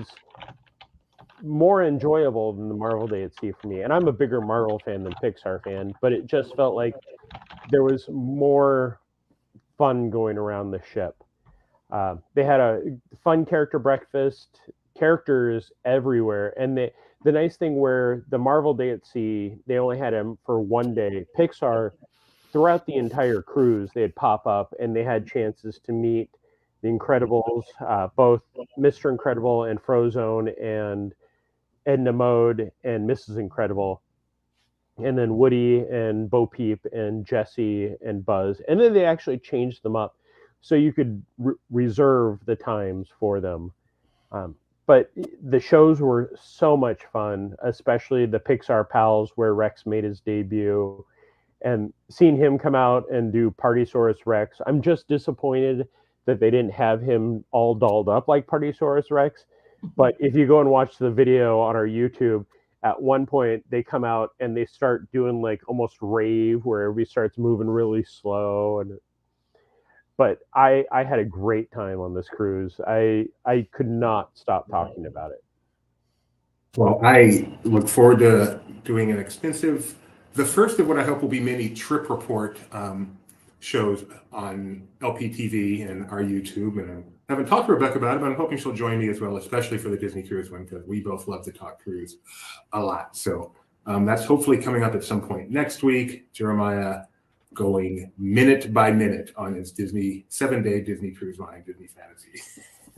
more enjoyable than the Marvel Day at Sea for me. And I'm a bigger Marvel fan than Pixar fan, but it just felt like there was more fun going around the ship. They had a fun character breakfast, characters everywhere. And the nice thing where the Marvel Day at Sea, they only had him for one day. Pixar, throughout the entire cruise, they'd pop up and they had chances to meet the Incredibles, both Mr. Incredible and Frozone and Edna Mode and Mrs. Incredible, and then Woody and Bo Peep and Jesse and Buzz. And then they actually changed them up so you could reserve the times for them. But the shows were so much fun, especially the Pixar Pals where Rex made his debut. And seeing him come out and do Partysaurus Rex, I'm just disappointed that they didn't have him all dolled up like Partysaurus Rex. But if you go and watch the video on our YouTube, at one point they come out and they start doing like almost rave where everybody starts moving really slow. But I had a great time on this cruise. I could not stop talking about it. Well, I look forward to doing the first of what I hope will be many trip report shows on LPTV and our YouTube. And I haven't talked to Rebecca about it, but I'm hoping she'll join me as well, especially for the Disney Cruise one, because we both love to talk cruise a lot. So that's hopefully coming up at some point next week. Jeremiah going minute by minute on his 7-day Disney Cruise Line, Disney Fantasy.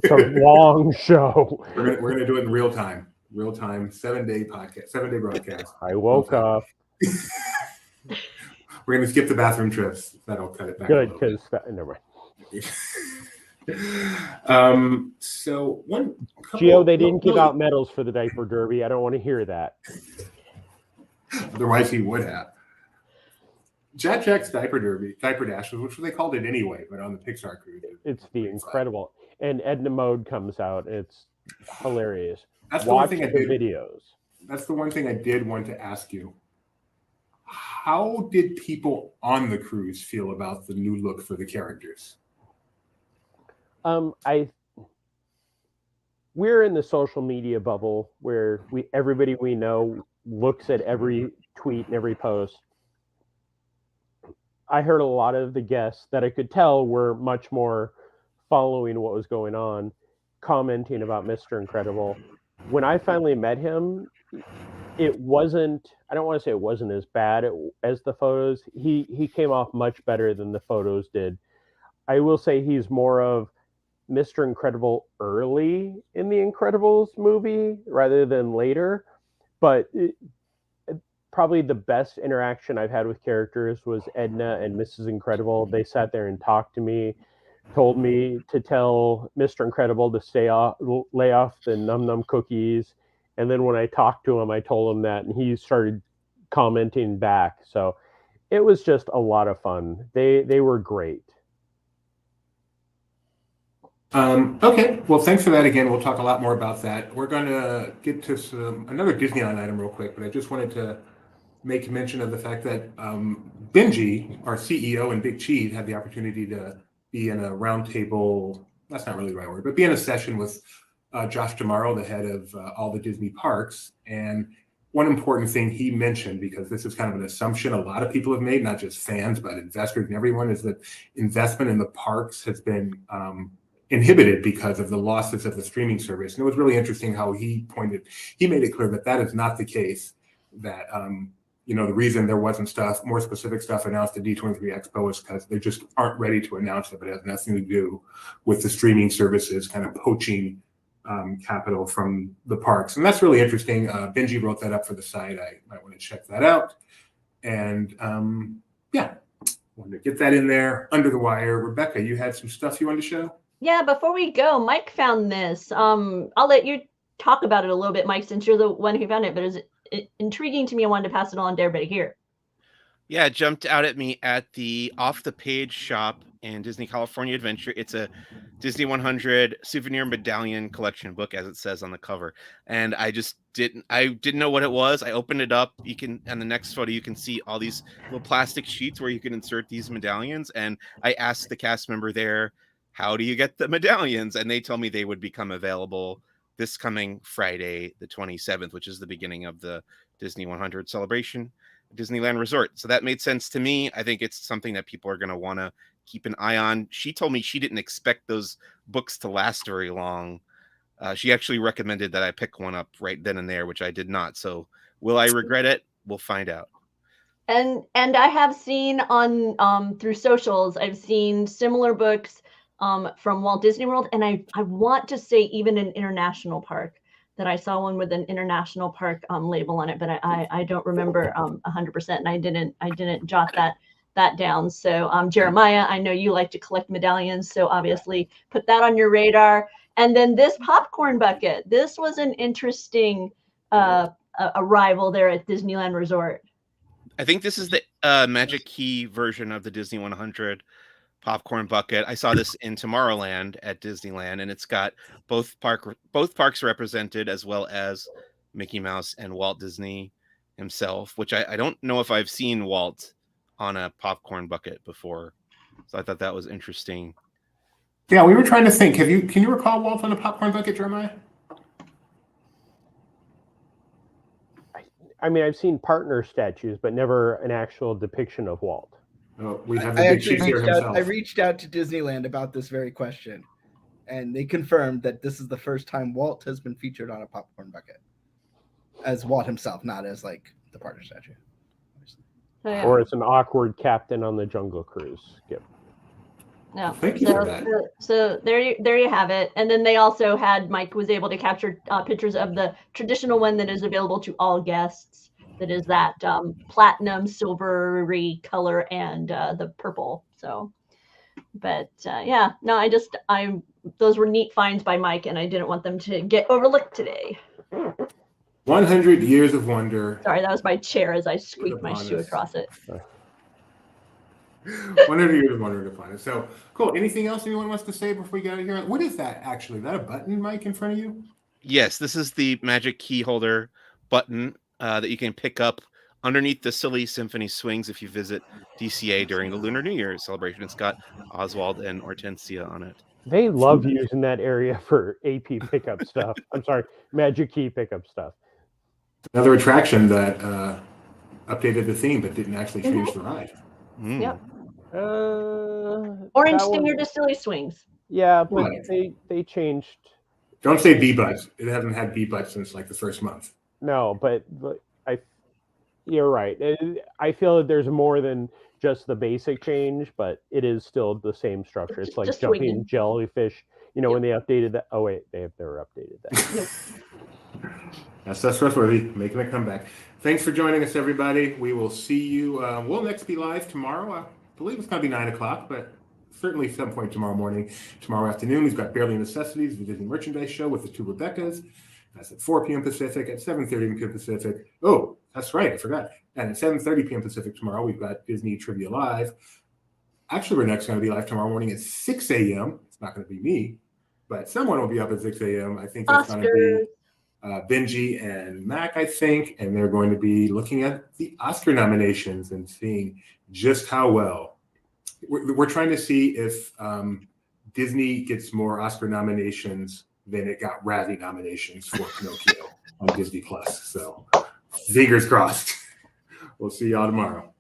It's a long show. We're gonna do it in real time, 7-day podcast, 7-day broadcast. I woke up. We're going to skip the bathroom trips. That'll cut it back. Good, because never mind. So Gio, they didn't give out medals for the diaper derby. I don't want to hear that. Otherwise, he would have. Jack's diaper dash, which they called it anyway, but on the Pixar cruise, it's the Incredible. And Edna Mode comes out. It's hilarious. That's Watch the one thing the videos. That's the one thing I did want to ask you. How did people on the cruise feel about the new look for the characters? We're in the social media bubble where everybody we know looks at every tweet and every post. I heard a lot of the guests that I could tell were much more following what was going on, commenting about Mr. Incredible. When I finally met him, it wasn't, I don't want to say it wasn't as bad as the photos. He came off much better than the photos did. I will say he's more of Mr. Incredible early in the Incredibles movie rather than later. But probably the best interaction I've had with characters was Edna and Mrs. Incredible. They sat there and talked to me, told me to tell Mr. Incredible to lay off the Num Num cookies. And then when I talked to him, I told him that, and he started commenting back. So it was just a lot of fun. They were great. Okay, well, thanks for that again. We'll talk a lot more about that. We're going to get to another Disneyland item real quick, but I just wanted to make mention of the fact that Benji, our CEO, and Big Cheese had the opportunity to be in a roundtable that's not really the right word, but be in a session with Josh Tomorrow, the head of all the Disney parks. And one important thing he mentioned, because this is kind of an assumption a lot of people have made, not just fans, but investors and everyone, is that investment in the parks has been inhibited because of the losses of the streaming service. And it was really interesting how he made it clear that that is not the case, that the reason there wasn't more specific stuff announced at D23 Expo is because they just aren't ready to announce it, but it has nothing to do with the streaming services kind of poaching capital from the parks. And that's really interesting. Benji wrote that up for the site. I might want to check that out. And wanted to get that in there under the wire. Rebecca, you had some stuff you wanted to show? Yeah, before we go, Mike found this. I'll let you talk about it a little bit, Mike, since you're the one who found it, but it's intriguing to me. I wanted to pass it on to everybody here. Yeah, it jumped out at me at the Off the Page shop in Disney California Adventure. It's a Disney 100 souvenir medallion collection book, as it says on the cover. And I didn't know what it was. I opened it up. You can, on the next photo, you can see all these little plastic sheets where you can insert these medallions. And I asked the cast member there, how do you get the medallions? And they told me they would become available this coming Friday, the 27th, which is the beginning of the Disney 100 celebration, Disneyland Resort. So that made sense to me. I think it's something that people are going to want to keep an eye on. She told me she didn't expect those books to last very long. She actually recommended that I pick one up right then and there, which I did not. So will I regret it? We'll find out. And I have seen on through socials, I've seen similar books from Walt Disney World, and I want to say even an international park, that I saw one with an international park label on it, but I don't remember 100%, and I didn't jot that down. So Jeremiah, I know you like to collect medallions, so obviously put that on your radar. And then this popcorn bucket, this was an interesting arrival there at Disneyland Resort. I think this is the Magic Key version of the Disney 100 popcorn bucket. I saw this in Tomorrowland at Disneyland, and it's got both parks represented, as well as Mickey Mouse and Walt Disney himself, which I don't know if I've seen Walt on a popcorn bucket before. So I thought that was interesting. Yeah, we were trying to think. Can you recall Walt on a popcorn bucket, Jeremiah? I mean, I've seen partner statues, but never an actual depiction of Walt. Oh, we have the big cheese here himself. I reached out to Disneyland about this very question, and they confirmed that this is the first time Walt has been featured on a popcorn bucket as Walt himself, not as like the partner statue. So, yeah. Or it's an awkward captain on the Jungle Cruise. Yep. No. Thank you for that. So there you have it. And then they also had, Mike was able to capture pictures of the traditional one that is available to all guests. That is that platinum, silvery color, and the purple. So, but yeah, no, those were neat finds by Mike, and I didn't want them to get overlooked today. 100 Years of Wonder. Sorry, that was my chair as I squeaked my shoe across it. 100 Years of Wonder upon us. So cool. Anything else anyone wants to say before we get out of here? What is that actually? Is that a button, Mike, in front of you? Yes, this is the Magic Key holder button that you can pick up underneath the Silly Symphony swings if you visit DCA during the Lunar New Year celebration. It's got Oswald and Hortensia on it. They love using that area for AP pickup stuff. I'm sorry, Magic Key pickup stuff. Another attraction that updated the theme but didn't actually change the ride. Mm. Yep. that Orange one- Stinger to Silly Swings. Yeah, but Right. they changed. Don't say B-Butts. It hasn't had B-Butts since like the first month. No, but you're right. I feel that there's more than just the basic change, but it is still the same structure. It's like Just jumping swinging. jellyfish. You know, when they updated that. Oh wait, they never updated that. That's trustworthy, making a comeback. Thanks for joining us, everybody. We will see you. We'll next be live tomorrow. I believe it's going to be 9 o'clock, but certainly some point tomorrow morning. Tomorrow afternoon, we've got Barely Necessities, the Disney Merchandise Show with the two Rebeccas. That's at 4 p.m. Pacific, at 7:30 p.m. Pacific. Oh, that's right, I forgot. And at 7:30 p.m. Pacific tomorrow, we've got Disney Trivia Live. Actually, we're next going to be live tomorrow morning at 6 a.m. It's not going to be me, but someone will be up at 6 a.m. I think that's going to be Benji and Mac, I think, and they're going to be looking at the Oscar nominations and seeing just how well. We're trying to see if Disney gets more Oscar nominations than it got Razzie nominations for Pinocchio on Disney Plus. So fingers crossed. We'll see y'all tomorrow.